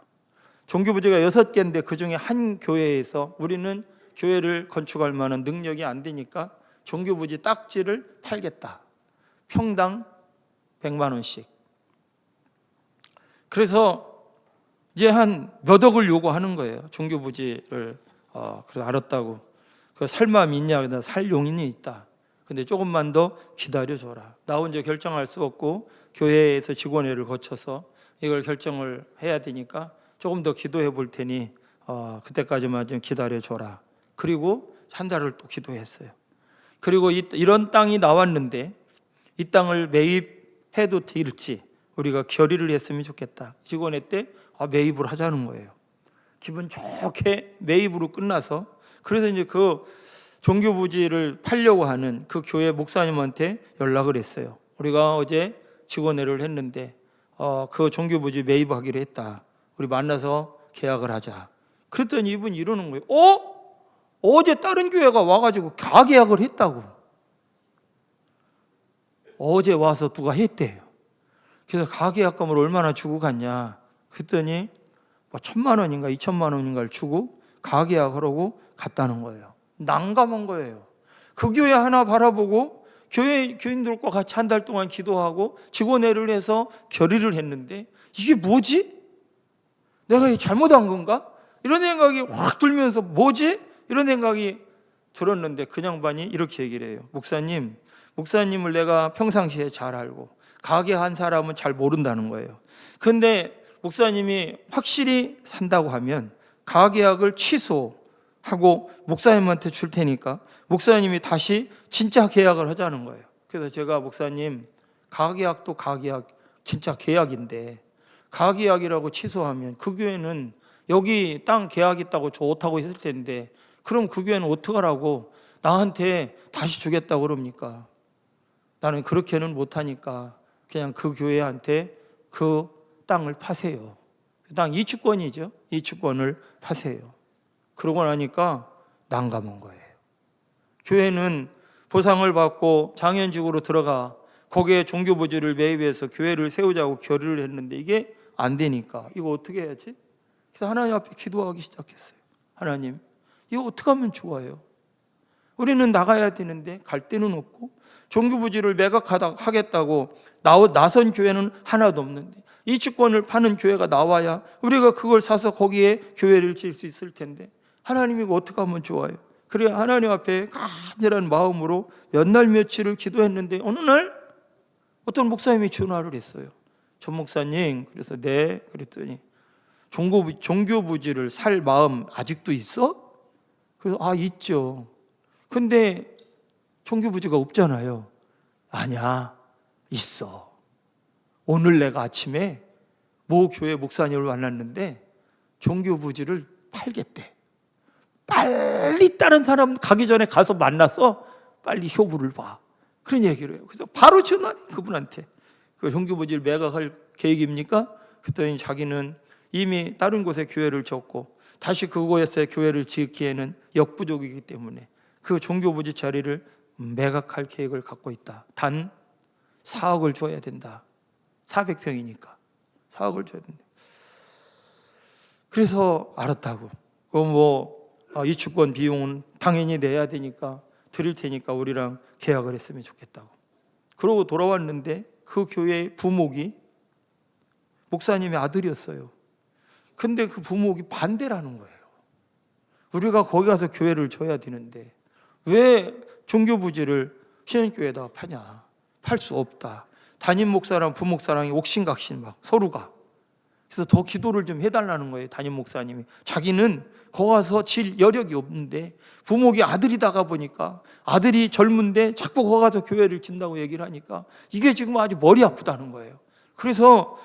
종교 부지가 6개인데 그중에 한 교회에서 우리는 교회를 건축할 만한 능력이 안 되니까 종교 부지 딱지를 팔겠다. 평당 100만 원씩. 그래서 이제 한 몇 억을 요구하는 거예요. 종교 부지를 그래서 알았다고. 그 살맘 있냐? 그러다 살 용인이 있다. 근데 조금만 더 기다려줘라. 나 혼자 결정할 수 없고 교회에서 직원회를 거쳐서 이걸 결정을 해야 되니까 조금 더 기도해 볼 테니 그때까지만 좀 기다려줘라. 그리고 한 달을 또 기도했어요. 그리고 이런 땅이 나왔는데 이 땅을 매입해도 될지 우리가 결의를 했으면 좋겠다. 직원회 때 매입을 하자는 거예요. 기분 좋게 매입으로 끝나서 그래서 이제 그 종교 부지를 팔려고 하는 그 교회 목사님한테 연락을 했어요. 우리가 어제 직원회를 했는데 그 종교 부지 매입하기로 했다. 우리 만나서 계약을 하자. 그랬더니 이분이 이러는 거예요. 어제 다른 교회가 와가지고 가계약을 했다고. 어제 와서 누가 했대요. 그래서 가계약금을 얼마나 주고 갔냐. 그랬더니 1,000만 원인가 2,000만 원인가를 주고 가계약하라고 갔다는 거예요. 난감한 거예요. 그 교회 하나 바라보고 교인들과 같이 한 달 동안 기도하고 직원회를 해서 결의를 했는데 이게 뭐지? 내가 잘못한 건가? 이런 생각이 확 들면서 뭐지? 이런 생각이 들었는데 그 양반이 이렇게 얘기를 해요. 목사님을 내가 평상시에 잘 알고 가게한 사람은 잘 모른다는 거예요. 그런데 목사님이 확실히 산다고 하면 가계약을 취소하고 목사님한테 줄 테니까 목사님이 다시 진짜 계약을 하자는 거예요. 그래서 제가 목사님 가계약도 가계약 진짜 계약인데 가계약이라고 취소하면 그 교회는 여기 땅 계약 있다고 좋다고 했을 텐데 그럼 그 교회는 어떡하라고 나한테 다시 주겠다고 그럽니까? 나는 그렇게는 못하니까 그냥 그 교회한테 그 땅을 파세요. 그 땅 이주권이죠. 이주권을 파세요. 그러고 나니까 난감한 거예요. 교회는 보상을 받고 장현직으로 들어가 거기에 종교 부지를 매입해서 교회를 세우자고 결의를 했는데 이게 안 되니까 이거 어떻게 해야지? 그래서 하나님 앞에 기도하기 시작했어요. 하나님, 이거 어떻게 하면 좋아요? 우리는 나가야 되는데 갈 데는 없고 종교 부지를 매각하겠다고 나선 교회는 하나도 없는데 이 주권을 파는 교회가 나와야 우리가 그걸 사서 거기에 교회를 지을 수 있을 텐데 하나님 이거 어떻게 하면 좋아요? 그래 하나님 앞에 간절한 마음으로 몇 날 며칠을 기도했는데 어느 날 어떤 목사님이 전화를 했어요. 전 목사님, 그래서 네, 그랬더니 종교부지를 살 마음 아직도 있어? 그래서 있죠. 근데 종교부지가 없잖아요. 아니야, 있어. 오늘 내가 아침에 모 교회 목사님을 만났는데 종교부지를 팔겠대. 빨리 다른 사람 가기 전에 가서 만나서 빨리 효부를 봐. 그런 얘기를 해요. 그래서 바로 전화해 그분한테. 그 종교부지를 매각할 계획입니까? 그랬더니 자기는 이미 다른 곳에 교회를 졌고 다시 그곳에 교회를 짓기에는 역부족이기 때문에 그 종교부지 자리를 매각할 계획을 갖고 있다. 단 4억을 줘야 된다. 400평이니까 4억을 줘야 된다. 그래서 알았다고. 이주권 비용은 당연히 내야 되니까 드릴 테니까 우리랑 계약을 했으면 좋겠다고. 그러고 돌아왔는데 그 교회의 부목이 목사님의 아들이었어요. 근데 그 부목이 반대라는 거예요. 우리가 거기 가서 교회를 줘야 되는데 왜 종교부지를 신현교회에다가 파냐. 팔 수 없다. 담임 목사랑 부목사랑이 옥신각신 막 서로가. 그래서 더 기도를 좀 해달라는 거예요. 담임 목사님이. 자기는 거기 가서 질 여력이 없는데 부목이 아들이다가 보니까 아들이 젊은데 자꾸 거기 가서 교회를 짓는다고 얘기를 하니까 이게 지금 아주 머리 아프다는 거예요. 그래서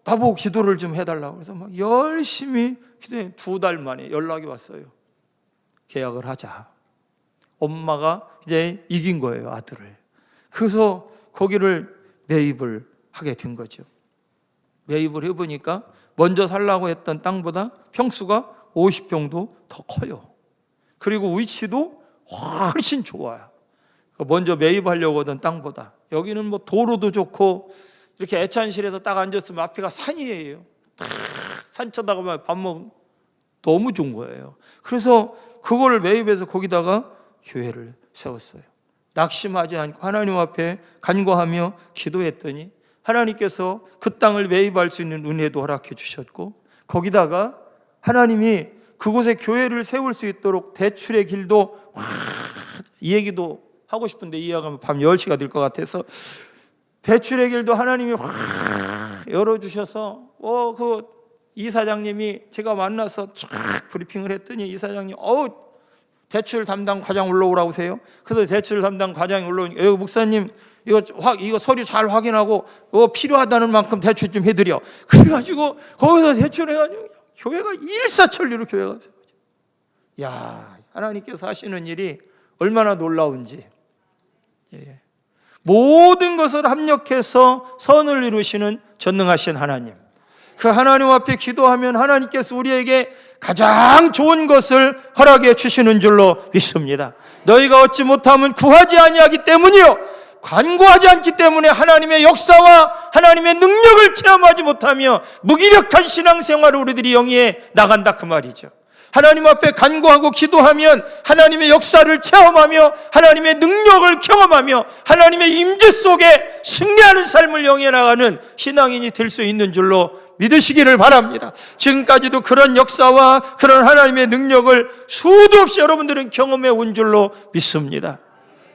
나보고 기도를 좀 해달라고 그래서 막 열심히 기도해. 2달 만에 연락이 왔어요. 계약을 하자. 엄마가 이제 이긴 거예요, 아들을. 그래서 거기를 매입을 하게 된 거죠. 매입을 해보니까 먼저 살라고 했던 땅보다 평수가 50평도 더 커요. 그리고 위치도 훨씬 좋아요. 먼저 매입하려고 하던 땅보다. 여기는 뭐 도로도 좋고 이렇게 애찬실에서 딱 앉았으면 앞에가 산이에요. 탁 산 쳐다보면 밥 먹으면 너무 좋은 거예요. 그래서 그거를 매입해서 거기다가 교회를 세웠어요. 낙심하지 않고 하나님 앞에 간구하며 기도했더니 하나님께서 그 땅을 매입할 수 있는 은혜도 허락해 주셨고 거기다가 하나님이 그곳에 교회를 세울 수 있도록 대출의 길도 이 얘기도 하고 싶은데 이해하면 밤 10시가 될 것 같아서 대출의 길도 하나님이 열어주셔서 그 이사장님이 제가 만나서 쫙 브리핑을 했더니 이사장님 대출 담당 과장 올라오라고 하세요. 그래서 대출 담당 과장이 올라오니까 여기 목사님 이거 서류 잘 확인하고 필요하다는 만큼 대출 좀 해드려. 그래가지고 거기서 대출해가지고 교회가 일사천리로 교회가 됐어요. 야, 하나님께서 하시는 일이 얼마나 놀라운지. 모든 것을 합력해서 선을 이루시는 전능하신 하나님. 그 하나님 앞에 기도하면 하나님께서 우리에게 가장 좋은 것을 허락해 주시는 줄로 믿습니다. 너희가 얻지 못하면 구하지 아니하기 때문이요 간구하지 않기 때문에 하나님의 역사와 하나님의 능력을 체험하지 못하며 무기력한 신앙생활을 우리들이 영위해 나간다 그 말이죠. 하나님 앞에 간구하고 기도하면 하나님의 역사를 체험하며 하나님의 능력을 경험하며 하나님의 임재 속에 승리하는 삶을 영위해 나가는 신앙인이 될 수 있는 줄로 믿으시기를 바랍니다. 지금까지도 그런 역사와 그런 하나님의 능력을 수도 없이 여러분들은 경험해 온 줄로 믿습니다.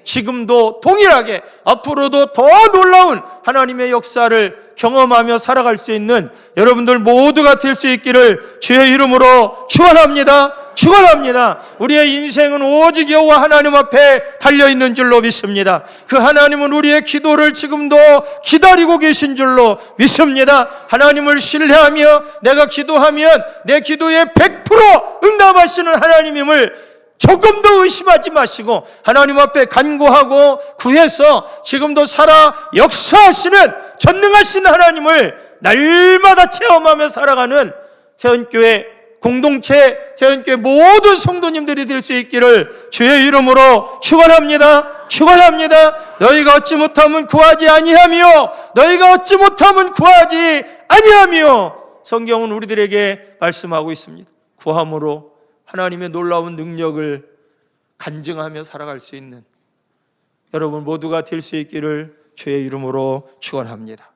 지금도 동일하게 앞으로도 더 놀라운 하나님의 역사를 경험하며 살아갈 수 있는 여러분들 모두가 될 수 있기를 주의 이름으로 축원합니다. 축원합니다. 우리의 인생은 오직 여호와 하나님 앞에 달려있는 줄로 믿습니다. 그 하나님은 우리의 기도를 지금도 기다리고 계신 줄로 믿습니다. 하나님을 신뢰하며 내가 기도하면 내 기도에 100% 응답하시는 하나님임을 조금 더 의심하지 마시고 하나님 앞에 간구하고 구해서 지금도 살아 역사하시는 전능하신 하나님을 날마다 체험하며 살아가는 세원교회 공동체, 세원교회 모든 성도님들이 될 수 있기를 주의 이름으로 축원합니다. 축원합니다. 너희가 얻지 못하면 구하지 아니하며 너희가 얻지 못하면 구하지 아니하며 성경은 우리들에게 말씀하고 있습니다. 구함으로 하나님의 놀라운 능력을 간증하며 살아갈 수 있는 여러분 모두가 될 수 있기를 주의 이름으로 축원합니다.